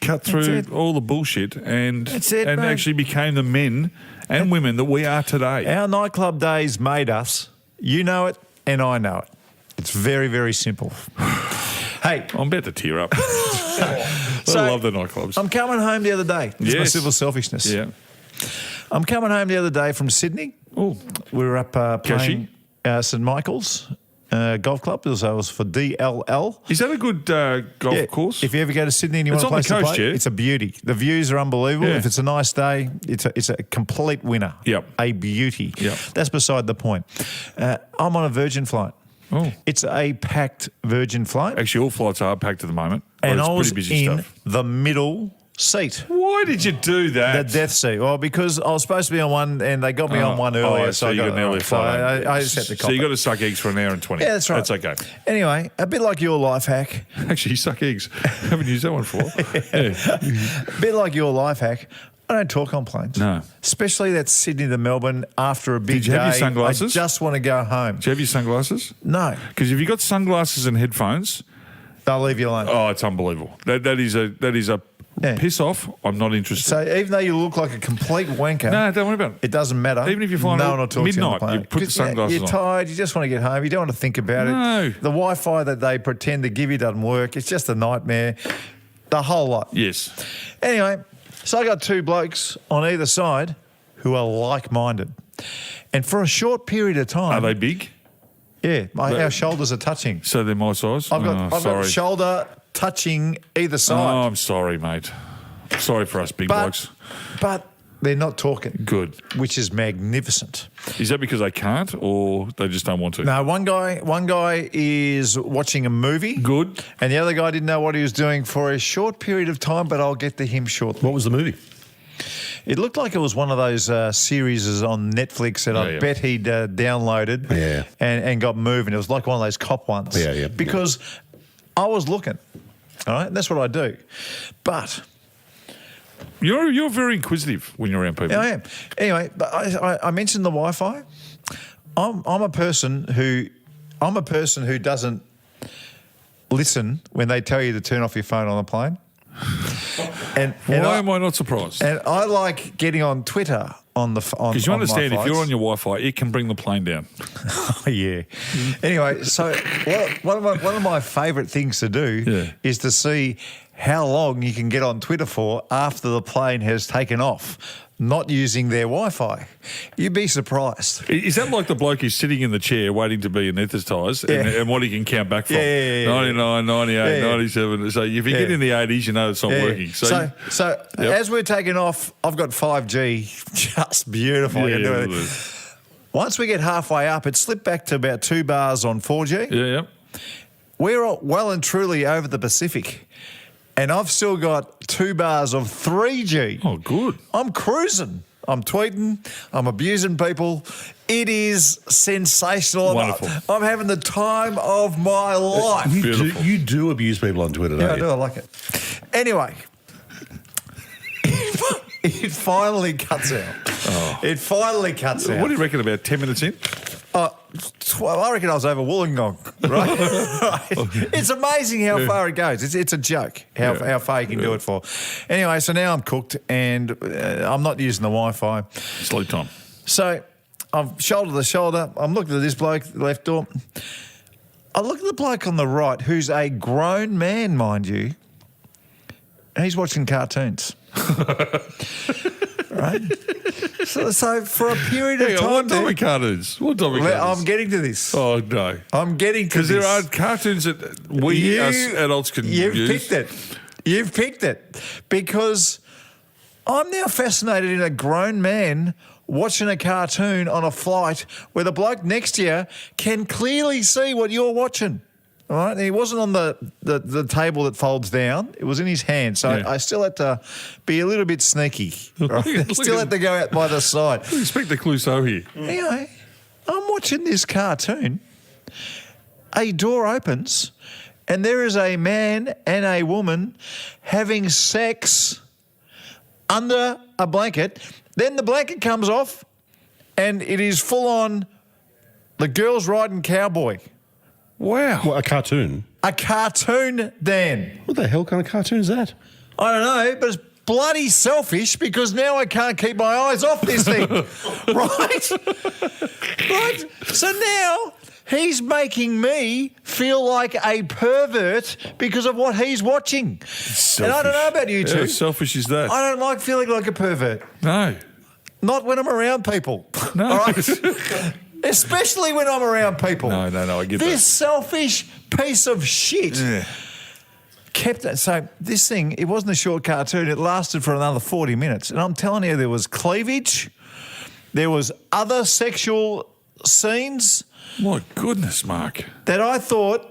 Speaker 2: cut through
Speaker 3: it.
Speaker 2: all the bullshit and
Speaker 3: That's it,
Speaker 2: and
Speaker 3: mate.
Speaker 2: actually became the men and women that we are today.
Speaker 3: Our nightclub days made us. You know it, and I know it. It's very, very simple. Hey,
Speaker 2: I'm about to tear up. I
Speaker 3: So,
Speaker 2: love the nightclubs.
Speaker 3: I'm coming home the other day. This is my
Speaker 2: Yes.
Speaker 3: civil selfishness.
Speaker 2: Yeah.
Speaker 3: I'm coming home the other day from Sydney.
Speaker 2: Oh,
Speaker 3: We were up playing
Speaker 2: Cashy?
Speaker 3: St Michael's Golf Club. So it was for DLL.
Speaker 2: Is that a good golf course?
Speaker 3: If you ever go to Sydney and you
Speaker 2: It's
Speaker 3: want to
Speaker 2: on
Speaker 3: play
Speaker 2: the coast, yeah?
Speaker 3: it's a beauty. The views are unbelievable.
Speaker 2: Yeah.
Speaker 3: If it's a nice day, it's a complete winner.
Speaker 2: Yep.
Speaker 3: A beauty.
Speaker 2: Yep.
Speaker 3: That's beside the point. I'm on a Virgin flight.
Speaker 2: Oh.
Speaker 3: It's a packed Virgin flight.
Speaker 2: Actually, all flights are packed at the moment.
Speaker 3: And
Speaker 2: It's
Speaker 3: I was
Speaker 2: pretty busy
Speaker 3: in
Speaker 2: stuff.
Speaker 3: the middle seat.
Speaker 2: Why did you do that?
Speaker 3: The death seat. Well, because I was supposed to be on one and they got me on one earlier.
Speaker 2: so you got an earlier flight.
Speaker 3: I just had to
Speaker 2: So you got to suck eggs for an hour and 20.
Speaker 3: Yeah, that's right.
Speaker 2: That's okay.
Speaker 3: Anyway, a bit like your life hack.
Speaker 2: Actually, you suck eggs. Haven't used that one before. Yeah.
Speaker 3: A bit like your life hack. I don't talk on planes.
Speaker 2: No.
Speaker 3: Especially that Sydney to Melbourne after a big
Speaker 2: Did you
Speaker 3: day.
Speaker 2: have your sunglasses?
Speaker 3: I just want to go home.
Speaker 2: Do you have your sunglasses?
Speaker 3: No.
Speaker 2: Because if you've got sunglasses and headphones,
Speaker 3: They'll leave you alone.
Speaker 2: oh, it's unbelievable. That is a
Speaker 3: Yeah.
Speaker 2: piss off. I'm not interested.
Speaker 3: So even though you look like a complete wanker,
Speaker 2: No, don't worry about it.
Speaker 3: it doesn't matter.
Speaker 2: Even if you're flying
Speaker 3: no
Speaker 2: at
Speaker 3: one will talk to you on the
Speaker 2: midnight,
Speaker 3: plane.
Speaker 2: you put the
Speaker 3: 'Cause,
Speaker 2: sunglasses
Speaker 3: you're
Speaker 2: on.
Speaker 3: tired. You just want to get home. You don't want to think about
Speaker 2: No.
Speaker 3: it. The Wi-Fi that they pretend to give you doesn't work. It's just a nightmare. The whole lot.
Speaker 2: Yes.
Speaker 3: Anyway, so I got two blokes on either side who are like-minded. And for a short period of time...
Speaker 2: Are they big?
Speaker 3: Yeah, our shoulders are touching.
Speaker 2: So they're my size?
Speaker 3: I've got shoulder touching either
Speaker 2: Oh,
Speaker 3: side.
Speaker 2: I'm sorry, mate. Sorry for us big
Speaker 3: but,
Speaker 2: blokes.
Speaker 3: but they're not talking.
Speaker 2: Good.
Speaker 3: Which is magnificent.
Speaker 2: Is that because they can't or they just don't want to?
Speaker 3: No, one guy is watching a movie.
Speaker 2: Good.
Speaker 3: And the other guy didn't know what he was doing for a short period of time, but I'll get to him shortly.
Speaker 4: What was the movie?
Speaker 3: It looked like it was one of those series on Netflix that I bet he'd downloaded and got moving. It was like one of those cop ones.
Speaker 4: Yeah.
Speaker 3: Because I was looking, all right? And that's what I do. But...
Speaker 2: You're very inquisitive when you're around people.
Speaker 3: Yeah, I am. Anyway, but I mentioned the Wi-Fi. I'm a person who doesn't listen when they tell you to turn off your phone on the plane.
Speaker 2: Why am I not surprised?
Speaker 3: And I like getting on Twitter on
Speaker 2: because you understand
Speaker 3: my
Speaker 2: if you're
Speaker 3: flights.
Speaker 2: on your Wi-Fi, it can bring the plane down.
Speaker 3: Oh, yeah. Anyway, so one of my favourite things to do is to see how long you can get on Twitter for after the plane has taken off, not using their Wi-Fi. You'd be surprised.
Speaker 2: Is that like the bloke who's sitting in the chair waiting to be anaesthetised and what he can count back from? 99, 98, 97. So if you get in the 80s, you know it's not working. So
Speaker 3: as we're taking off, I've got 5G, just beautiful. I can do it. Once we get halfway up, it slipped back to about 2 bars on 4G.
Speaker 2: Yeah.
Speaker 3: We're well and truly over the Pacific. And I've still got 2 bars of 3G.
Speaker 2: Oh, good.
Speaker 3: I'm cruising. I'm tweeting. I'm abusing people. It is sensational.
Speaker 2: Wonderful.
Speaker 3: I'm having the time of my life.
Speaker 4: You do abuse people on Twitter, don't
Speaker 3: Yeah, I
Speaker 4: you?
Speaker 3: do. I like it. Anyway, it finally cuts out. It finally cuts out.
Speaker 2: What do you reckon, about 10 minutes in?
Speaker 3: I reckon I was over Wollongong, right? It's amazing how far it goes. It's a joke how far you can do it for. Anyway, so now I'm cooked and I'm not using the Wi-Fi.
Speaker 2: Sleep time.
Speaker 3: So I'm shoulder to shoulder. I'm looking at this bloke, the left door. I look at the bloke on the right, who's a grown man, mind you. He's watching cartoons. Right? So for a period of time...
Speaker 2: What type of cartoons? What type of cartoons?
Speaker 3: I'm getting to this.
Speaker 2: Oh, no.
Speaker 3: I'm getting to this.
Speaker 2: Because there are cartoons that we as adults can use.
Speaker 3: You've picked it. You've picked it. Because I'm now fascinated in a grown man watching a cartoon on a flight where the bloke next to you can clearly see what you're watching. All right, and he wasn't on the table that folds down. It was in his hand. So I still had to be a little bit sneaky. Right? Still had to go out by the side.
Speaker 2: Inspector Clouseau here.
Speaker 3: Anyway, I'm watching this cartoon. A door opens and there is a man and a woman having sex under a blanket. Then the blanket comes off and it is full on the girl's riding cowboy.
Speaker 2: Wow.
Speaker 4: What, a cartoon?
Speaker 3: A cartoon, Dan.
Speaker 4: What the hell kind of cartoon is that?
Speaker 3: I don't know, but it's bloody selfish because now I can't keep my eyes off this thing. Right? Right? So now he's making me feel like a pervert because of what he's watching.
Speaker 2: Selfish.
Speaker 3: And I don't know about you two.
Speaker 2: How selfish is that?
Speaker 3: I don't like feeling like a pervert.
Speaker 2: No.
Speaker 3: Not when I'm around people.
Speaker 2: No.
Speaker 3: All right? especially when I'm around people.
Speaker 2: No, I get that.
Speaker 3: This selfish piece of shit.
Speaker 2: Yeah.
Speaker 3: Kept it. So this thing, it wasn't a short cartoon. It lasted for another 40 minutes. And I'm telling you, there was cleavage. There was other sexual scenes
Speaker 2: My goodness, Mark.
Speaker 3: that I thought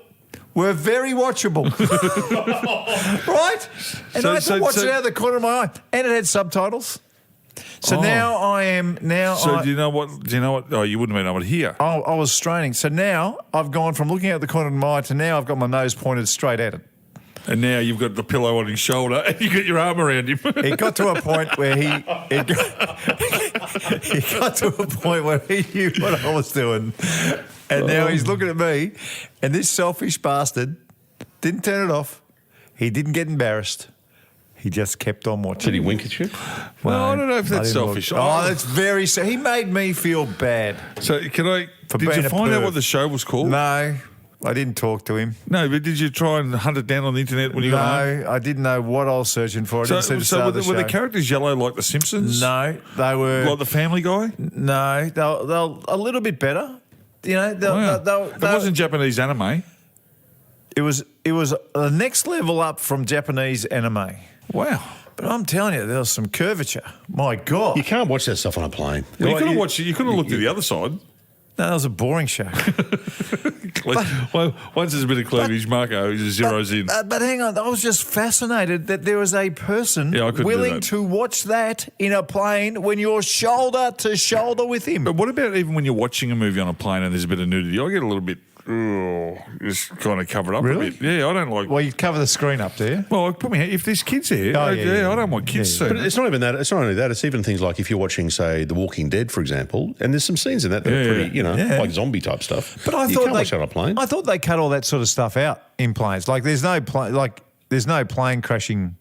Speaker 3: were very watchable. Right? And I had to watch it out of the corner of my eye. And it had subtitles. So now I am...
Speaker 2: Do you know what? Oh, you wouldn't have been able to hear.
Speaker 3: I was straining. So now I've gone from looking out the corner of my eye to now I've got my nose pointed straight at it.
Speaker 2: And now you've got the pillow on his shoulder and you got your arm around him.
Speaker 3: It got to a point where he knew what I was doing. And now he's looking at me, and this selfish bastard didn't turn it off. He didn't get embarrassed. He just kept on watching.
Speaker 4: Did he wink at you?
Speaker 2: Well, I don't know if that's selfish.
Speaker 3: Oh, that's very... He made me feel bad.
Speaker 2: So did you find out what the show was called?
Speaker 3: No, I didn't talk to him.
Speaker 2: No, but did you try and hunt it down on the internet when you got home?
Speaker 3: No, I didn't know what I was searching for. I didn't see the
Speaker 2: So
Speaker 3: start
Speaker 2: were
Speaker 3: of the
Speaker 2: the
Speaker 3: show.
Speaker 2: characters yellow like The Simpsons?
Speaker 3: No, they were...
Speaker 2: Like The Family Guy?
Speaker 3: No, they're a little bit better. You know,
Speaker 2: It wasn't Japanese anime.
Speaker 3: It was the next level up from Japanese anime.
Speaker 2: Wow.
Speaker 3: But I'm telling you, there was some curvature. My God.
Speaker 4: You can't watch that stuff on a plane.
Speaker 2: Well, you could have watched it. You could have looked at the other side.
Speaker 3: No, that was a boring show.
Speaker 2: Well, once there's a bit of cleavage, Marko just zeroes in.
Speaker 3: But hang on, I was just fascinated that there was a person
Speaker 2: I couldn't do
Speaker 3: willing
Speaker 2: that.
Speaker 3: to watch that in a plane when you're shoulder to shoulder with him.
Speaker 2: But what about even when you're watching a movie on a plane and there's a bit of nudity? I get a little bit, just kind of cover it up
Speaker 3: Really?
Speaker 2: a bit. Yeah, I don't like.
Speaker 3: Well, you cover the screen up there.
Speaker 2: Well, put me if there's kids here,
Speaker 3: Oh,
Speaker 2: I
Speaker 3: yeah.
Speaker 2: don't want kids
Speaker 3: Yeah,
Speaker 2: seeing
Speaker 4: But
Speaker 2: it.
Speaker 4: it's not even that. It's not only that. It's even things like if you're watching, say, The Walking Dead, for example, and there's some scenes in that that are pretty, like zombie type stuff.
Speaker 3: But I
Speaker 4: you
Speaker 3: thought
Speaker 4: can't watch that on a plane.
Speaker 3: I thought they cut all that sort of stuff out in planes. Like there's no plane crashing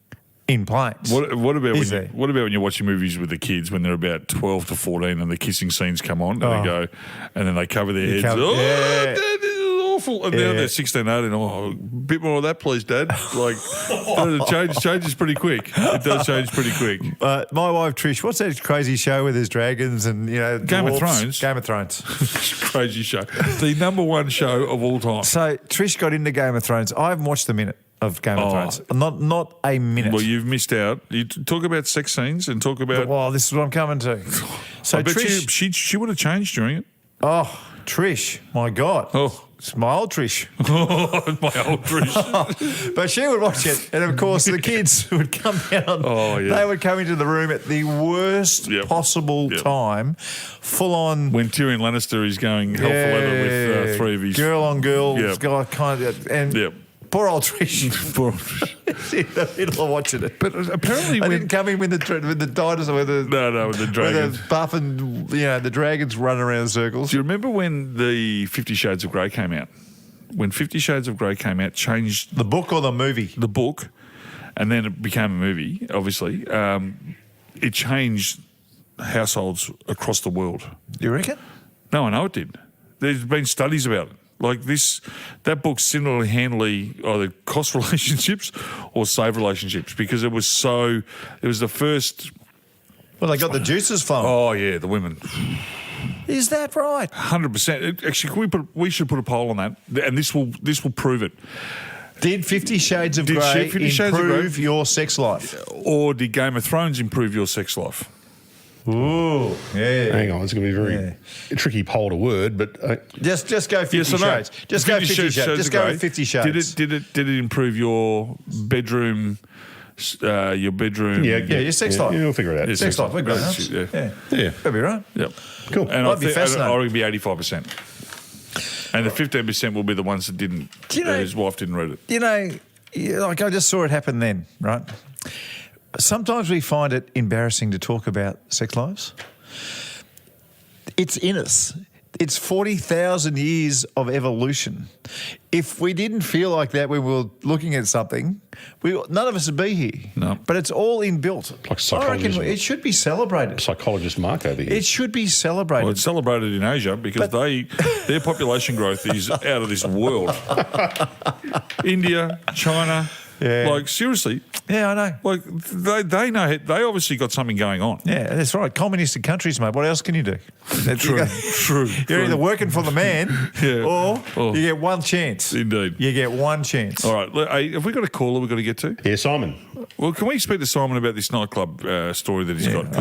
Speaker 3: in planes.
Speaker 2: What about
Speaker 3: Is there?
Speaker 2: what about when you're watching movies with the kids when they're about 12 to 14 and the kissing scenes come on and they go and then they cover their heads.
Speaker 3: Yeah.
Speaker 2: Dad, this is awful. And now they're 16, 18. Oh, a bit more of that, please, Dad. Like, it changes pretty quick. It does change pretty quick.
Speaker 3: My wife Trish, what's that crazy show with there's dragons and
Speaker 2: Game of
Speaker 3: dwarfs?
Speaker 2: Thrones.
Speaker 3: Game of Thrones.
Speaker 2: Crazy show. The number one show of all time.
Speaker 3: So Trish got into Game of Thrones. I haven't watched a minute of Game of Thrones. Not a minute.
Speaker 2: Well, you've missed out. You talk about sex scenes and talk about...
Speaker 3: Well, this is what I'm coming to. So
Speaker 2: I bet
Speaker 3: Trish,
Speaker 2: she would have changed during it.
Speaker 3: oh, Trish, my God.
Speaker 2: Oh.
Speaker 3: It's my old Trish.
Speaker 2: My old Trish.
Speaker 3: But she would watch it. And, of course, the kids would come down.
Speaker 2: Oh, yeah.
Speaker 3: They would come into the room at the worst possible time, full on.
Speaker 2: When Tyrion Lannister is going hell for leather with three of his...
Speaker 3: Girl on girl.
Speaker 2: Yep.
Speaker 3: Guy kind of, and
Speaker 2: Yep.
Speaker 3: poor old Trish.
Speaker 2: Poor Trish.
Speaker 3: in the middle of watching it.
Speaker 2: But apparently
Speaker 3: I
Speaker 2: when...
Speaker 3: didn't come in with the dinosaur, with the
Speaker 2: with the dragons.
Speaker 3: with the buff and the dragons run around in circles.
Speaker 2: Do you remember when the 50 Shades of Grey came out? When 50 Shades of Grey came out, changed
Speaker 3: The book or the movie?
Speaker 2: the book, and then it became a movie, obviously. It changed households across the world.
Speaker 3: You reckon?
Speaker 2: No, I know it did. There's been studies about it. Like that book similarly handily either cost relationships or save relationships because it was the first...
Speaker 3: Well, they got the juices flowing.
Speaker 2: Oh, yeah, the women.
Speaker 3: Is that right?
Speaker 2: 100%. Actually, we should put a poll on that, and this will prove it.
Speaker 3: Did 50 Shades of
Speaker 2: Did
Speaker 3: Grey
Speaker 2: 50 Shades of Grey-
Speaker 3: improve your sex life?
Speaker 2: Or did Game of Thrones improve your sex life?
Speaker 3: Ooh, yeah.
Speaker 4: Hang on, it's going to be a very tricky poll to word, but
Speaker 3: Just go 50
Speaker 2: Yes or no?
Speaker 3: Shades. Just go 50 Shades. Just
Speaker 2: of
Speaker 3: go
Speaker 2: Grey.
Speaker 3: with 50 Shades.
Speaker 2: Did it improve your bedroom?
Speaker 3: Yeah, your sex life.
Speaker 4: Yeah, we'll figure it out.
Speaker 2: Yeah,
Speaker 3: Sex life. We're grown ups.
Speaker 2: Yeah.
Speaker 3: Yeah.
Speaker 4: Yeah.
Speaker 3: That'd be right.
Speaker 2: Yep.
Speaker 4: Cool.
Speaker 2: And
Speaker 3: Might be fascinating.
Speaker 2: I reckon it'd be 85%. And the 15% will be the ones that didn't.
Speaker 3: Do you know-
Speaker 2: his wife didn't read it.
Speaker 3: Like I just saw it happen then, right? Sometimes we find it embarrassing to talk about sex lives. It's in us. It's 40,000 years of evolution. If we didn't feel like that when we were looking at something, none of us would be here.
Speaker 2: No.
Speaker 3: But it's all inbuilt.
Speaker 4: Like
Speaker 3: I reckon
Speaker 4: psychology.
Speaker 3: it should be celebrated.
Speaker 4: Psychologist Mark over here.
Speaker 3: It should be celebrated.
Speaker 2: Well, it's celebrated in Asia because their population growth is out of this world. India, China,
Speaker 3: Yeah.
Speaker 2: like seriously,
Speaker 3: Yeah, I know.
Speaker 2: Like they know they obviously got something going on.
Speaker 3: Yeah, that's right. Communistic countries, mate. What else can you do?
Speaker 2: True.
Speaker 3: You're either working for the man or you get one chance.
Speaker 2: Indeed.
Speaker 3: You get one chance.
Speaker 2: All right. Hey, have we got a caller we've got to get to?
Speaker 4: Yeah, Simon.
Speaker 2: Well, can we speak to Simon about this nightclub story that he's got?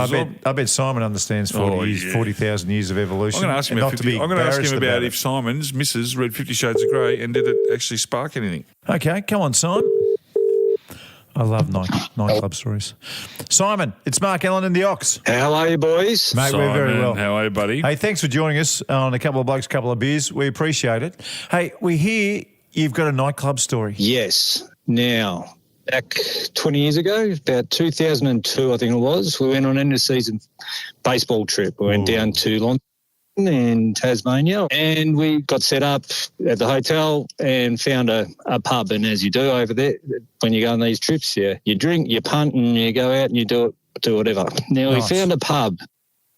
Speaker 3: I bet Simon understands 40,000 years of evolution.
Speaker 2: I'm going to ask him about if Simon's missus read 50 Shades of Grey and did it actually spark anything.
Speaker 3: Okay, come on, Simon. I love nightclub stories. Simon, it's Mark Allen and the Ox.
Speaker 5: How are you, boys?
Speaker 3: Mate,
Speaker 2: Simon,
Speaker 3: we're very well.
Speaker 2: How are you, buddy?
Speaker 3: Hey, thanks for joining us on A Couple of Blokes, Couple of Beers. We appreciate it. Hey, we hear you've got a nightclub story.
Speaker 5: Yes. Now, back 20 years ago, about 2002, I think it was, we went on an end-of-season baseball trip. We went down to Lynch in Tasmania, and we got set up at the hotel and found a pub. And as you do over there, when you go on these trips, you drink, you punt, and you go out and you do whatever. Now, we found a pub,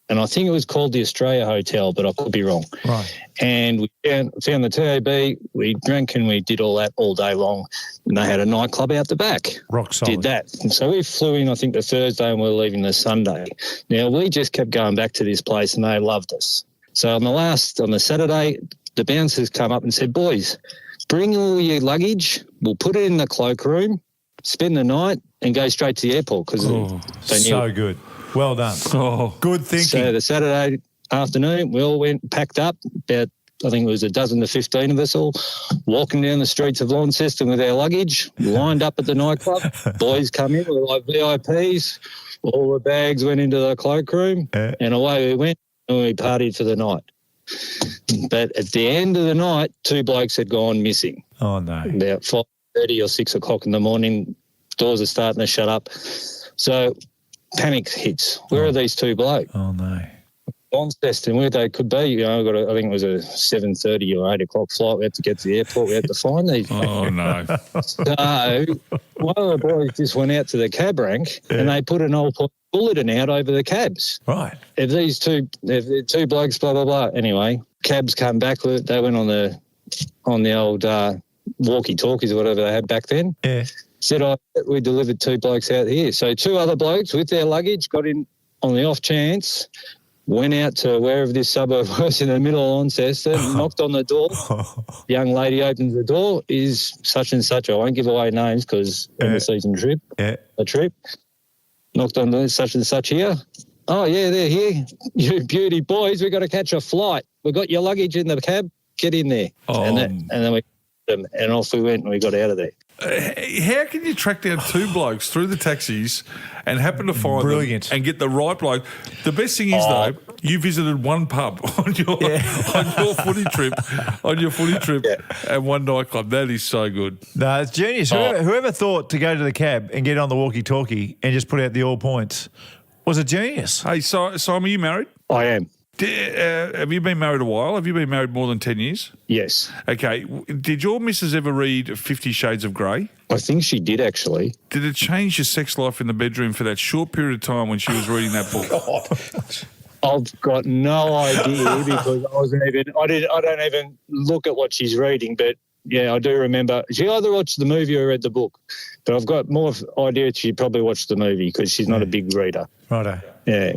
Speaker 5: and I think it was called the Australia Hotel, but I could be wrong.
Speaker 3: Right.
Speaker 5: And we found the TAB, we drank and we did all that all day long. And they had a nightclub out the back.
Speaker 3: Rock solid.
Speaker 5: Did that. And so we flew in, I think, the Thursday, and we were leaving the Sunday. Now, we just kept going back to this place, and they loved us. So on the Saturday, the bouncers come up and said, boys, bring all your luggage, we'll put it in the cloakroom, spend the night, and go straight to the airport. Because
Speaker 3: so good. Well done.
Speaker 2: Oh,
Speaker 3: good thinking.
Speaker 5: So the Saturday afternoon, we all went packed up, about, I think it was a dozen to 15 of us all, walking down the streets of Launceston with our luggage, lined up at the nightclub. Boys come in, we're like VIPs, all the bags went into the cloakroom, and away we went. And we partied for the night. But at the end of the night, 2 blokes had gone missing.
Speaker 3: Oh, no.
Speaker 5: About 5:30 or 6 o'clock in the morning, doors are starting to shut up. So panic hits. Where are these 2 blokes?
Speaker 3: Oh, no.
Speaker 5: Launceston, where they could be. You know, I think it was a 7:30 or 8 o'clock flight. We had to get to the airport. We had to find these.
Speaker 2: Oh, no.
Speaker 5: So one of the boys just went out to the cab rank and they put an old bulletin out over the cabs.
Speaker 3: Right.
Speaker 5: If these two blokes, blah, blah, blah. Anyway, cabs come back. They went on the old walkie-talkies or whatever they had back then.
Speaker 3: Yeah.
Speaker 5: Said, we delivered 2 blokes out here. So 2 other blokes with their luggage got in on the off chance, went out to wherever this suburb was in the middle of Launceston, knocked on the door. Young lady opens the door, is such and such. I won't give away names because end of season trip.
Speaker 3: Yeah.
Speaker 5: A trip. Knocked on the such and such here. Oh, yeah, they're here. You beauty boys, we've got to catch a flight. We've got your luggage in the cab. Get in there.
Speaker 2: Oh.
Speaker 5: And then we them, and off we went and we got out of there.
Speaker 2: How can you track down 2 blokes through the taxis and happen to find them and get the right bloke? The best thing is, though, you visited one pub on your footy trip, and one nightclub. That is so good.
Speaker 3: No, it's genius. Whoever thought to go to the cab and get on the walkie-talkie and just put out the all points was a genius.
Speaker 2: Hey, Simon, are you married?
Speaker 5: I am.
Speaker 2: Have you been married a while? Have you been married more than 10 years?
Speaker 5: Yes.
Speaker 2: Okay. Did your missus ever read 50 Shades of Grey?
Speaker 5: I think she did, actually.
Speaker 2: Did it change your sex life in the bedroom for that short period of time when she was reading that book?
Speaker 5: I've got no idea because I don't even look at what she's reading, but yeah, I do remember. She either watched the movie or read the book, but I've got more idea she probably watched the movie because she's not a big reader.
Speaker 3: Righto.
Speaker 5: Yeah.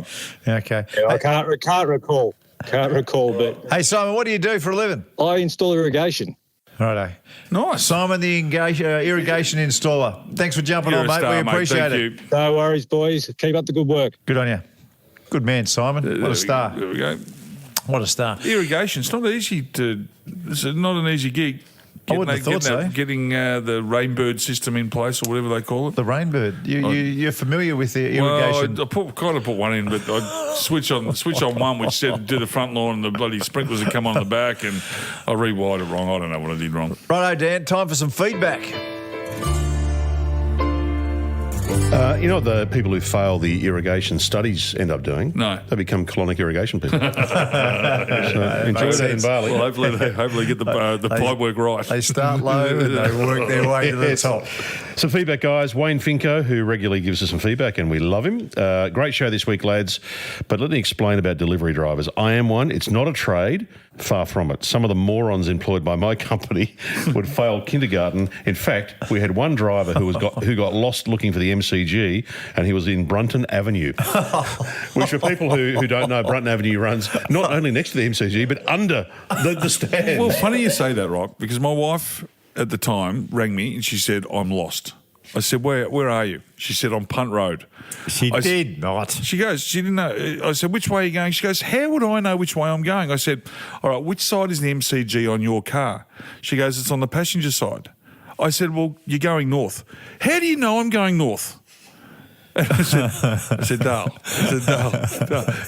Speaker 3: Okay.
Speaker 5: Yeah, I can't recall. But
Speaker 3: hey, Simon, what do you do for a living?
Speaker 5: I install irrigation.
Speaker 3: Righto.
Speaker 2: Nice.
Speaker 3: Simon, the irrigation installer. Thanks for jumping
Speaker 2: You're
Speaker 3: on,
Speaker 2: a
Speaker 3: mate.
Speaker 2: star,
Speaker 3: We
Speaker 2: mate.
Speaker 3: appreciate
Speaker 2: Thank
Speaker 3: it.
Speaker 2: you.
Speaker 5: No worries, boys. Keep up the good work.
Speaker 3: Good on you. Good man, Simon. What a star.
Speaker 2: There we go.
Speaker 3: What a star.
Speaker 2: Irrigation. It's not not an easy gig.
Speaker 3: I wouldn't have thought so.
Speaker 2: Getting the Rainbird system in place or whatever they call it.
Speaker 3: The Rainbird. You're familiar with the irrigation?
Speaker 2: Well, I kind of put one in, but I'd switch on one which said do the front lawn and the bloody sprinklers would come on the back, and I rewired it wrong. I don't know what I did wrong.
Speaker 3: Righto, Dan. Time for some feedback.
Speaker 4: You know what the people who fail the irrigation studies end up doing?
Speaker 2: No.
Speaker 4: They become colonic irrigation people. So enjoy that in Bali.
Speaker 2: Well, hopefully get the pipe work right.
Speaker 3: They start low and they work their way to the top.
Speaker 4: Some feedback, guys. Wayne Finko, who regularly gives us some feedback, and we love him. Great show this week, lads. But let me explain about delivery drivers. I am one. It's not a trade. Far from it. Some of the morons employed by my company would fail kindergarten. In fact, we had one driver who got lost looking for the MCG, and he was in Brunton Avenue, which for people who don't know, Brunton Avenue runs not only next to the MCG, but under the stand.
Speaker 2: Well, funny you say that, right? Because my wife at the time rang me and she said, I'm lost. I said, where are you? She said, on Punt Road.
Speaker 3: She did not.
Speaker 2: She goes, she didn't know. I said, which way are you going? She goes, how would I know which way I'm going? I said, all right, which side is the MCG on your car? She goes, it's on the passenger side. I said, well, you're going north. How do you know I'm going north? And I said, Dale.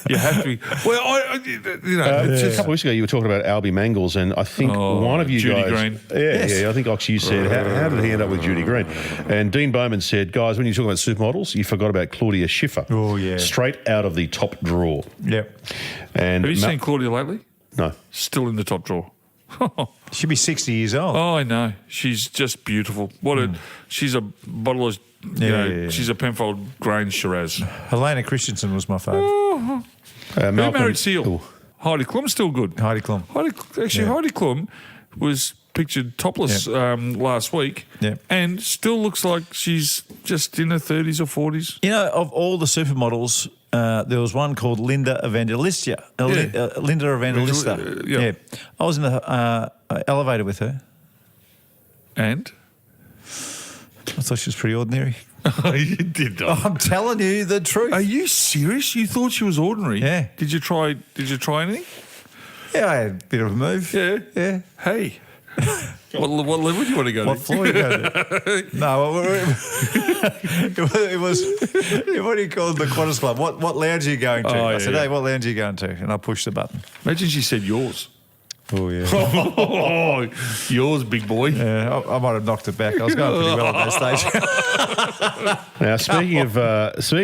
Speaker 2: You have to be. Well,
Speaker 4: just a couple of weeks ago, you were talking about Albie Mangles, and I think one of you
Speaker 2: Judy
Speaker 4: guys.
Speaker 2: Green.
Speaker 4: Yeah, I think Ox, you said, how did he end up with Judy Green? And Dean Bowman said, guys, when you talk about supermodels, you forgot about Claudia Schiffer.
Speaker 3: Oh, yeah.
Speaker 4: Straight out of the top drawer.
Speaker 3: Yep.
Speaker 4: And
Speaker 2: have you seen Claudia lately?
Speaker 4: No.
Speaker 2: Still in the top drawer.
Speaker 3: She'll be 60 years old.
Speaker 2: Oh, I know. She's just beautiful. She's a bottle of, she's a Penfold Grange Shiraz.
Speaker 3: Helena Christensen was my favourite.
Speaker 2: Who married Seal?
Speaker 4: Ooh.
Speaker 2: Heidi Klum's still good.
Speaker 3: Heidi Klum.
Speaker 2: Heidi Klum was pictured topless last week and still looks like she's just in her 30s or 40s.
Speaker 3: You know, of all the supermodels, there was one called Linda Evangelista. Linda Evangelista.
Speaker 2: Yeah.
Speaker 3: I was in the elevator with her.
Speaker 2: And?
Speaker 3: I thought she was pretty ordinary.
Speaker 2: You did not.
Speaker 3: I'm telling you the truth.
Speaker 2: Are you serious? You thought she was ordinary?
Speaker 3: Yeah.
Speaker 2: Did you try anything?
Speaker 3: Yeah, I had a bit of a move.
Speaker 2: Yeah. Hey. What level do you want to go
Speaker 3: What
Speaker 2: to?
Speaker 3: floor you go to? No, it was what do you call it, the Qantas Club? What lounge are you going to? I said, hey, what lounge are you going to? And I pushed the button.
Speaker 2: Imagine she said yours.
Speaker 3: Oh, yeah.
Speaker 2: Yours, big boy.
Speaker 3: Yeah, I might have knocked it back. I was going pretty well at that stage.
Speaker 4: Now, speaking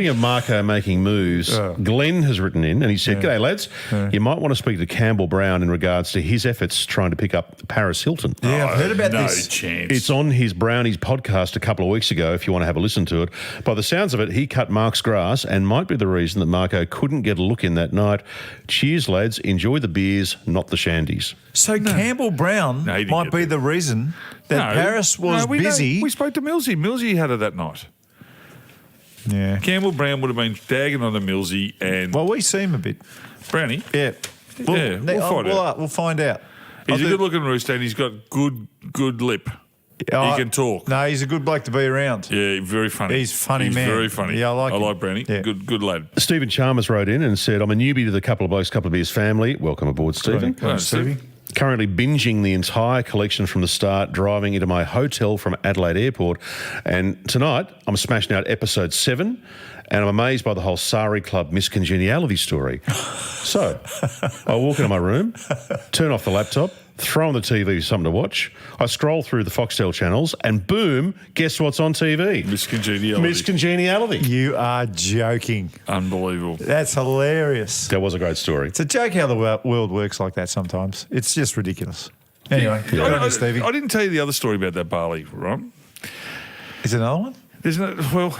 Speaker 4: of Marko making moves, Glenn has written in and he said, G'day, lads. You might want to speak to Campbell Brown in regards to his efforts trying to pick up Paris Hilton.
Speaker 3: Yeah, I've heard about this.
Speaker 2: No chance.
Speaker 4: It's on his Brownies podcast a couple of weeks ago, if you want to have a listen to it. By the sounds of it, he cut Mark's grass and might be the reason that Marko couldn't get a look in that night. Cheers, lads. Enjoy the beers, not the shandies.
Speaker 3: So Campbell Brown might be the reason that Paris was busy.
Speaker 2: We spoke to Millsy. Millsy had her that night.
Speaker 3: Yeah.
Speaker 2: Campbell Brown would have been dagging on the Millsy and...
Speaker 3: Well, we see him a bit.
Speaker 2: Brownie?
Speaker 3: Yeah.
Speaker 2: We'll find out. He's a good-looking rooster and he's got good lip. He can talk.
Speaker 3: No, he's a good bloke to be around.
Speaker 2: Yeah, very funny.
Speaker 3: He's funny, man.
Speaker 2: Very funny.
Speaker 3: Yeah, I like
Speaker 2: Brownie.
Speaker 3: Yeah.
Speaker 2: Good lad.
Speaker 4: Stephen Chalmers wrote in and said, I'm a newbie to the Couple of Blokes, Couple of Beers family. Welcome aboard, Stephen.
Speaker 2: Stevie.
Speaker 4: Currently binging the entire collection from the start, driving into my hotel from Adelaide Airport. And tonight, I'm smashing out episode 7, and I'm amazed by the whole Sari Club miscongeniality story. So, I walk into my room, turn off the laptop, throw on the TV something to watch. I scroll through the Foxtel channels, and boom, guess what's on TV? Miscongeniality.
Speaker 3: You are joking.
Speaker 2: Unbelievable.
Speaker 3: That's hilarious.
Speaker 4: That was a great story.
Speaker 3: It's a joke how the world works like that sometimes. It's just ridiculous. Anyway, Stevie.
Speaker 2: I didn't tell you the other story about that barley, right?
Speaker 3: Is there another one?
Speaker 2: There's no... Well...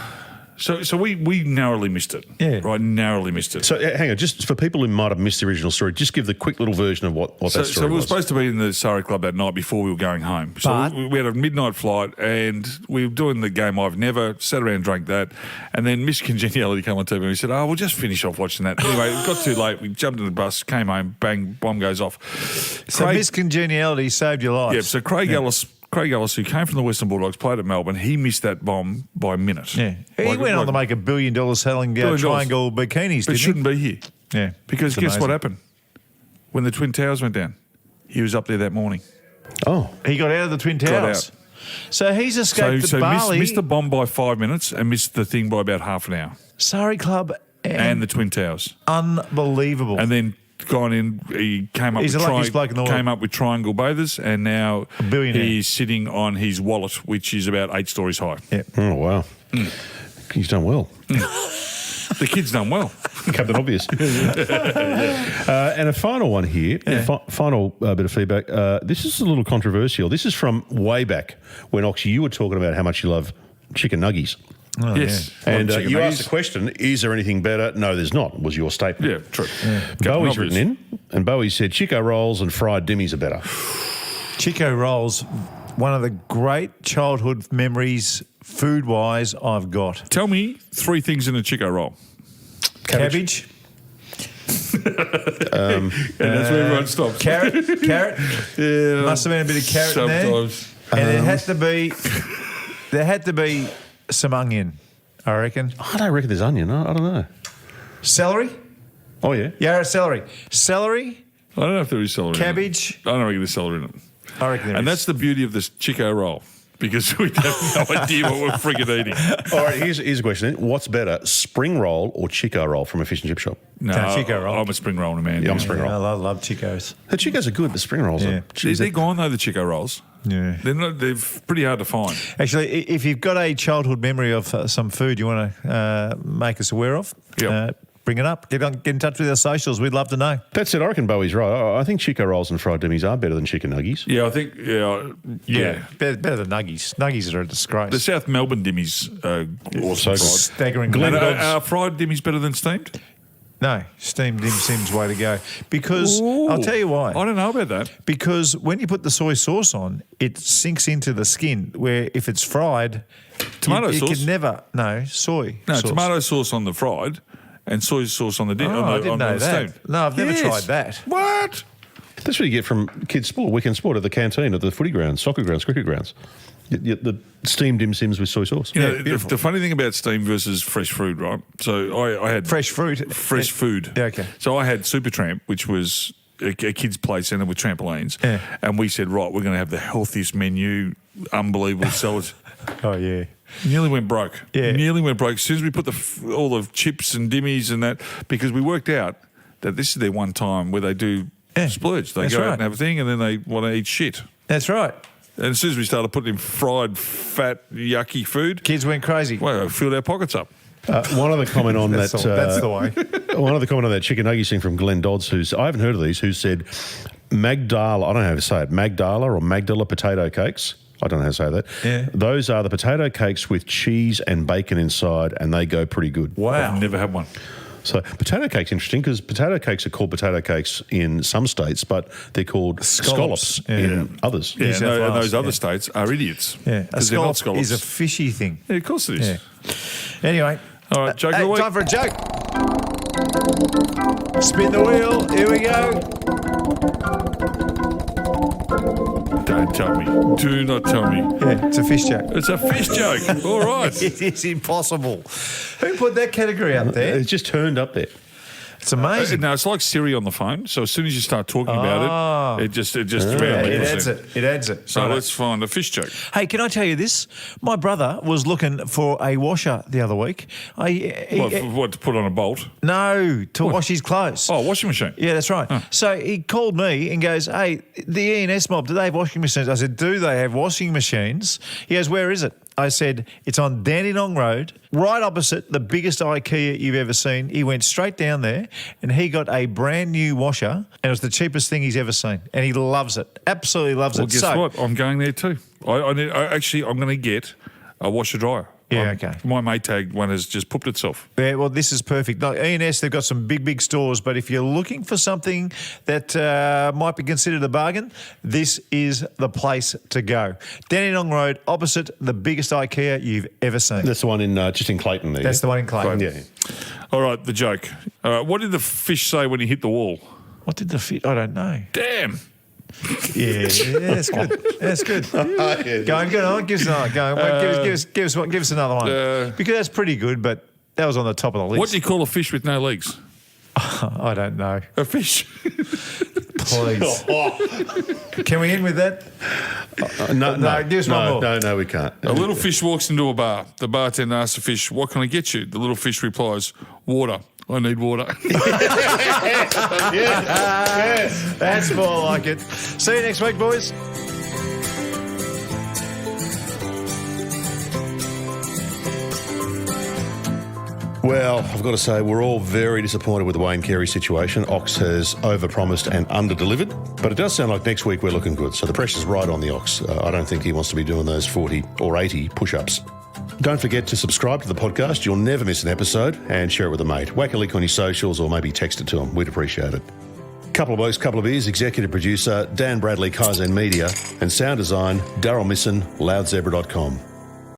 Speaker 2: So we narrowly missed it.
Speaker 3: Yeah.
Speaker 2: Right, narrowly missed it.
Speaker 4: So hang on, just for people who might have missed the original story, just give the quick little version of what that story was.
Speaker 2: So we were supposed to be in the Surrey Club that night before we were going home. So we had a midnight flight and we were doing the game I've Never, sat around and drank that, and then Miss Congeniality came on TV and we said, we'll just finish off watching that. Anyway, it got too late. We jumped in the bus, came home, bang, bomb goes off.
Speaker 3: So Miss Congeniality saved your life.
Speaker 2: Yeah, so Craig Ellis, who came from the Western Bulldogs, played at Melbourne. He missed that bomb by a minute.
Speaker 3: Yeah. He went on to make $1 billion selling triangle bikinis,
Speaker 2: but shouldn't be here.
Speaker 3: Yeah.
Speaker 2: Because guess what happened? When the Twin Towers went down, he was up there that morning.
Speaker 4: Oh.
Speaker 3: He got out of the Twin Towers. So he's escaped the Bali.
Speaker 2: Missed the bomb by 5 minutes and missed the thing by about half an hour.
Speaker 3: Surrey Club
Speaker 2: and the Twin Towers.
Speaker 3: Unbelievable.
Speaker 2: And then gone in, he came up with Triangle Bathers, and now he's sitting on his wallet, which is about 8 stories high.
Speaker 3: Yeah.
Speaker 4: Oh, wow. He's done well.
Speaker 2: The kid's done well.
Speaker 4: Captain Obvious. And a final one here, final bit of feedback. This is a little controversial. This is from way back when, Oxy, you were talking about how much you love chicken nuggies.
Speaker 3: Oh,
Speaker 2: Yes.
Speaker 4: And
Speaker 2: Chicken
Speaker 4: you
Speaker 2: nuggets.
Speaker 4: asked the question, is there anything better? No, there's not, was your statement.
Speaker 2: Yeah, true.
Speaker 4: Bowie's
Speaker 2: Captain
Speaker 4: written in, and Bowie said Chico rolls and fried dimmies are better.
Speaker 3: Chico rolls, one of the great childhood memories, food-wise, I've got.
Speaker 2: Tell me 3 things in a Chico roll.
Speaker 3: Cabbage.
Speaker 2: And that's where everyone stops.
Speaker 3: Carrot.
Speaker 2: Yeah,
Speaker 3: Must have been a bit of carrot in there.
Speaker 2: sometimes.
Speaker 3: And there had to be some onion, I reckon.
Speaker 4: I don't reckon there's onion. I don't know.
Speaker 3: Celery?
Speaker 4: Oh, yeah.
Speaker 3: Yeah, celery. Celery,
Speaker 2: I don't know if there is celery
Speaker 3: cabbage.
Speaker 2: in it. I don't reckon there's celery in it.
Speaker 3: I reckon there
Speaker 2: And
Speaker 3: is.
Speaker 2: that's the beauty of this Chico roll, because we have no idea what we're friggin' eating.
Speaker 4: All right, here's a question. What's better, spring roll or Chico roll from a fish and chip shop?
Speaker 2: No,
Speaker 3: Chico roll.
Speaker 2: I'm a spring roll man.
Speaker 4: Yeah, I'm a spring roll.
Speaker 3: I love Chicos.
Speaker 4: The Chicos are good. The spring rolls
Speaker 3: Yeah.
Speaker 4: are.
Speaker 2: They're gone though, the Chico rolls.
Speaker 3: Yeah.
Speaker 2: They're pretty hard to find.
Speaker 3: Actually, if you've got a childhood memory of some food you want to make us aware of,
Speaker 2: Yep.
Speaker 3: bring it up. Get in touch with our socials. We'd love to know.
Speaker 4: That's it. I reckon Bowie's right. I think Chico rolls and fried dimmies are better than chicken nuggies.
Speaker 2: Yeah, I think, yeah.
Speaker 3: Better than nuggies. Nuggies are a disgrace.
Speaker 2: The South Melbourne dimmies are
Speaker 4: Also
Speaker 2: fried.
Speaker 3: Staggering.
Speaker 2: And
Speaker 3: Glen
Speaker 2: are fried dimmies better than steamed?
Speaker 3: No, steamed dim sim's way to go. Because I'll tell you why.
Speaker 2: I don't know about that.
Speaker 3: Because when you put the soy sauce on, it sinks into the skin. Where if it's fried,
Speaker 2: Tomato
Speaker 3: you
Speaker 2: sauce?
Speaker 3: can never soy.
Speaker 2: No,
Speaker 3: sauce.
Speaker 2: tomato sauce on the fried and soy sauce on the
Speaker 3: Oh, I didn't know that.
Speaker 2: steamed.
Speaker 3: No, I've never
Speaker 2: Yes.
Speaker 3: tried that.
Speaker 2: What?
Speaker 4: That's what you get from kids' sport, weekend sport at the canteen, at the footy grounds, soccer grounds, cricket grounds. The steamed dim sims with soy sauce.
Speaker 2: You know,
Speaker 3: Yeah, beautiful.
Speaker 2: the funny thing about steamed versus fresh food, right? So I had
Speaker 3: Fresh fruit.
Speaker 2: fresh food.
Speaker 3: Yeah, okay.
Speaker 2: So I had Supertramp, which was a kid's play centre with trampolines.
Speaker 3: Yeah.
Speaker 2: And we said, right, we're going to have the healthiest menu, unbelievable salads.
Speaker 3: Oh, yeah.
Speaker 2: Nearly went broke.
Speaker 3: Yeah.
Speaker 2: Nearly went broke. As soon as we put all the chips and dimmies and that, because we worked out that this is their one time where they do splurge. They
Speaker 3: That's
Speaker 2: go out
Speaker 3: right.
Speaker 2: and have a thing and then they want to eat shit.
Speaker 3: That's right.
Speaker 2: And as soon as we started putting in fried, fat, yucky food,
Speaker 3: Kids went crazy.
Speaker 2: well, it filled our pockets up.
Speaker 4: One other comment on
Speaker 3: That's
Speaker 4: that.
Speaker 3: that's the way.
Speaker 4: One other comment on that chicken nugget thing from Glenn Dodds, I haven't heard of these, who said Magdala, I don't know how to say it, Magdala or Magdala potato cakes. I don't know how to say that.
Speaker 3: Yeah.
Speaker 4: Those are the potato cakes with cheese and bacon inside, and they go pretty good.
Speaker 3: Wow.
Speaker 2: I've never had one.
Speaker 4: So potato cake's interesting because potato cakes are called potato cakes in some states, but they're called scallops
Speaker 3: Yeah.
Speaker 4: in others.
Speaker 2: Yeah,
Speaker 3: South
Speaker 2: and
Speaker 3: Wales,
Speaker 2: those other
Speaker 3: yeah.
Speaker 2: states are idiots.
Speaker 3: Yeah. A
Speaker 2: 'Cause they're not
Speaker 3: scallop
Speaker 2: scallops.
Speaker 3: is a fishy thing.
Speaker 2: Yeah, of course it is.
Speaker 3: Yeah. Anyway.
Speaker 2: All right, joke of the week.
Speaker 3: Time for a joke. Spin the wheel. Here we go.
Speaker 2: Don't tell me. Do not tell me.
Speaker 3: Yeah, it's a fish joke.
Speaker 2: It's a fish joke. All right.
Speaker 3: It is impossible. Who put that category up there?
Speaker 4: It just turned up there.
Speaker 3: It's amazing.
Speaker 2: No, it's like Siri on the phone. So as soon as you start talking about it, it just
Speaker 3: Yeah,
Speaker 2: randomly
Speaker 3: it
Speaker 2: puts
Speaker 3: adds
Speaker 2: in.
Speaker 3: it. It adds it.
Speaker 2: So
Speaker 3: Righto.
Speaker 2: let's find a fish joke.
Speaker 3: Hey, can I tell you this? My brother was looking for a washer the other week.
Speaker 2: What to put on a bolt?
Speaker 3: No, to wash his clothes.
Speaker 2: Oh, washing machine.
Speaker 3: Yeah, that's right. So he called me and goes, hey, the E&S mob, do they have washing machines? I said, do they have washing machines? He goes, where is it? I said, it's on Dandenong Road, right opposite the biggest IKEA you've ever seen. He went straight down there and he got a brand new washer and it was the cheapest thing he's ever seen. And he loves it. Absolutely loves
Speaker 2: Well,
Speaker 3: it.
Speaker 2: guess what? I'm going there too. I'm going to get a washer dryer.
Speaker 3: Yeah, okay.
Speaker 2: My Maytag one has just pooped itself.
Speaker 3: Yeah, well, this is perfect. Like E&S, they've got some big stores, but if you're looking for something that might be considered a bargain, this is the place to go. Dandenong Road, opposite the biggest IKEA you've ever seen.
Speaker 4: That's the one in just in Clayton there.
Speaker 3: That's the one in Clayton.
Speaker 4: Yeah.
Speaker 2: All right, the joke. What did the fish say when he hit the wall?
Speaker 3: What did the fit? I don't know.
Speaker 2: Damn.
Speaker 3: Yeah, that's good. That's good. Go on. Give us another. Go on. Give us another one. Because that's pretty good, but that was on the top of the list.
Speaker 2: What do you call a fish with no legs?
Speaker 3: I don't know.
Speaker 2: A fish.
Speaker 3: Please. Can we end with that?
Speaker 4: No,
Speaker 3: give us one more.
Speaker 4: No, we can't.
Speaker 2: A little fish walks into a bar. The bartender asks the fish, what can I get you? The little fish replies, water. I need water.
Speaker 3: That's more like it. See you next week, boys.
Speaker 4: Well, I've got to say, we're all very disappointed with the Wayne Carey situation. Ox has overpromised and underdelivered, but it does sound like next week we're looking good. So the pressure's right on the Ox. I don't think he wants to be doing those 40 or 80 push-ups. Don't forget to subscribe to the podcast. You'll never miss an episode, and share it with a mate. Whack a link on your socials or maybe text it to them. We'd appreciate it. Couple of Blokes, Couple of Beers, executive producer Dan Bradley, Kaizen Media, and sound design Daryl Misson, loudzebra.com.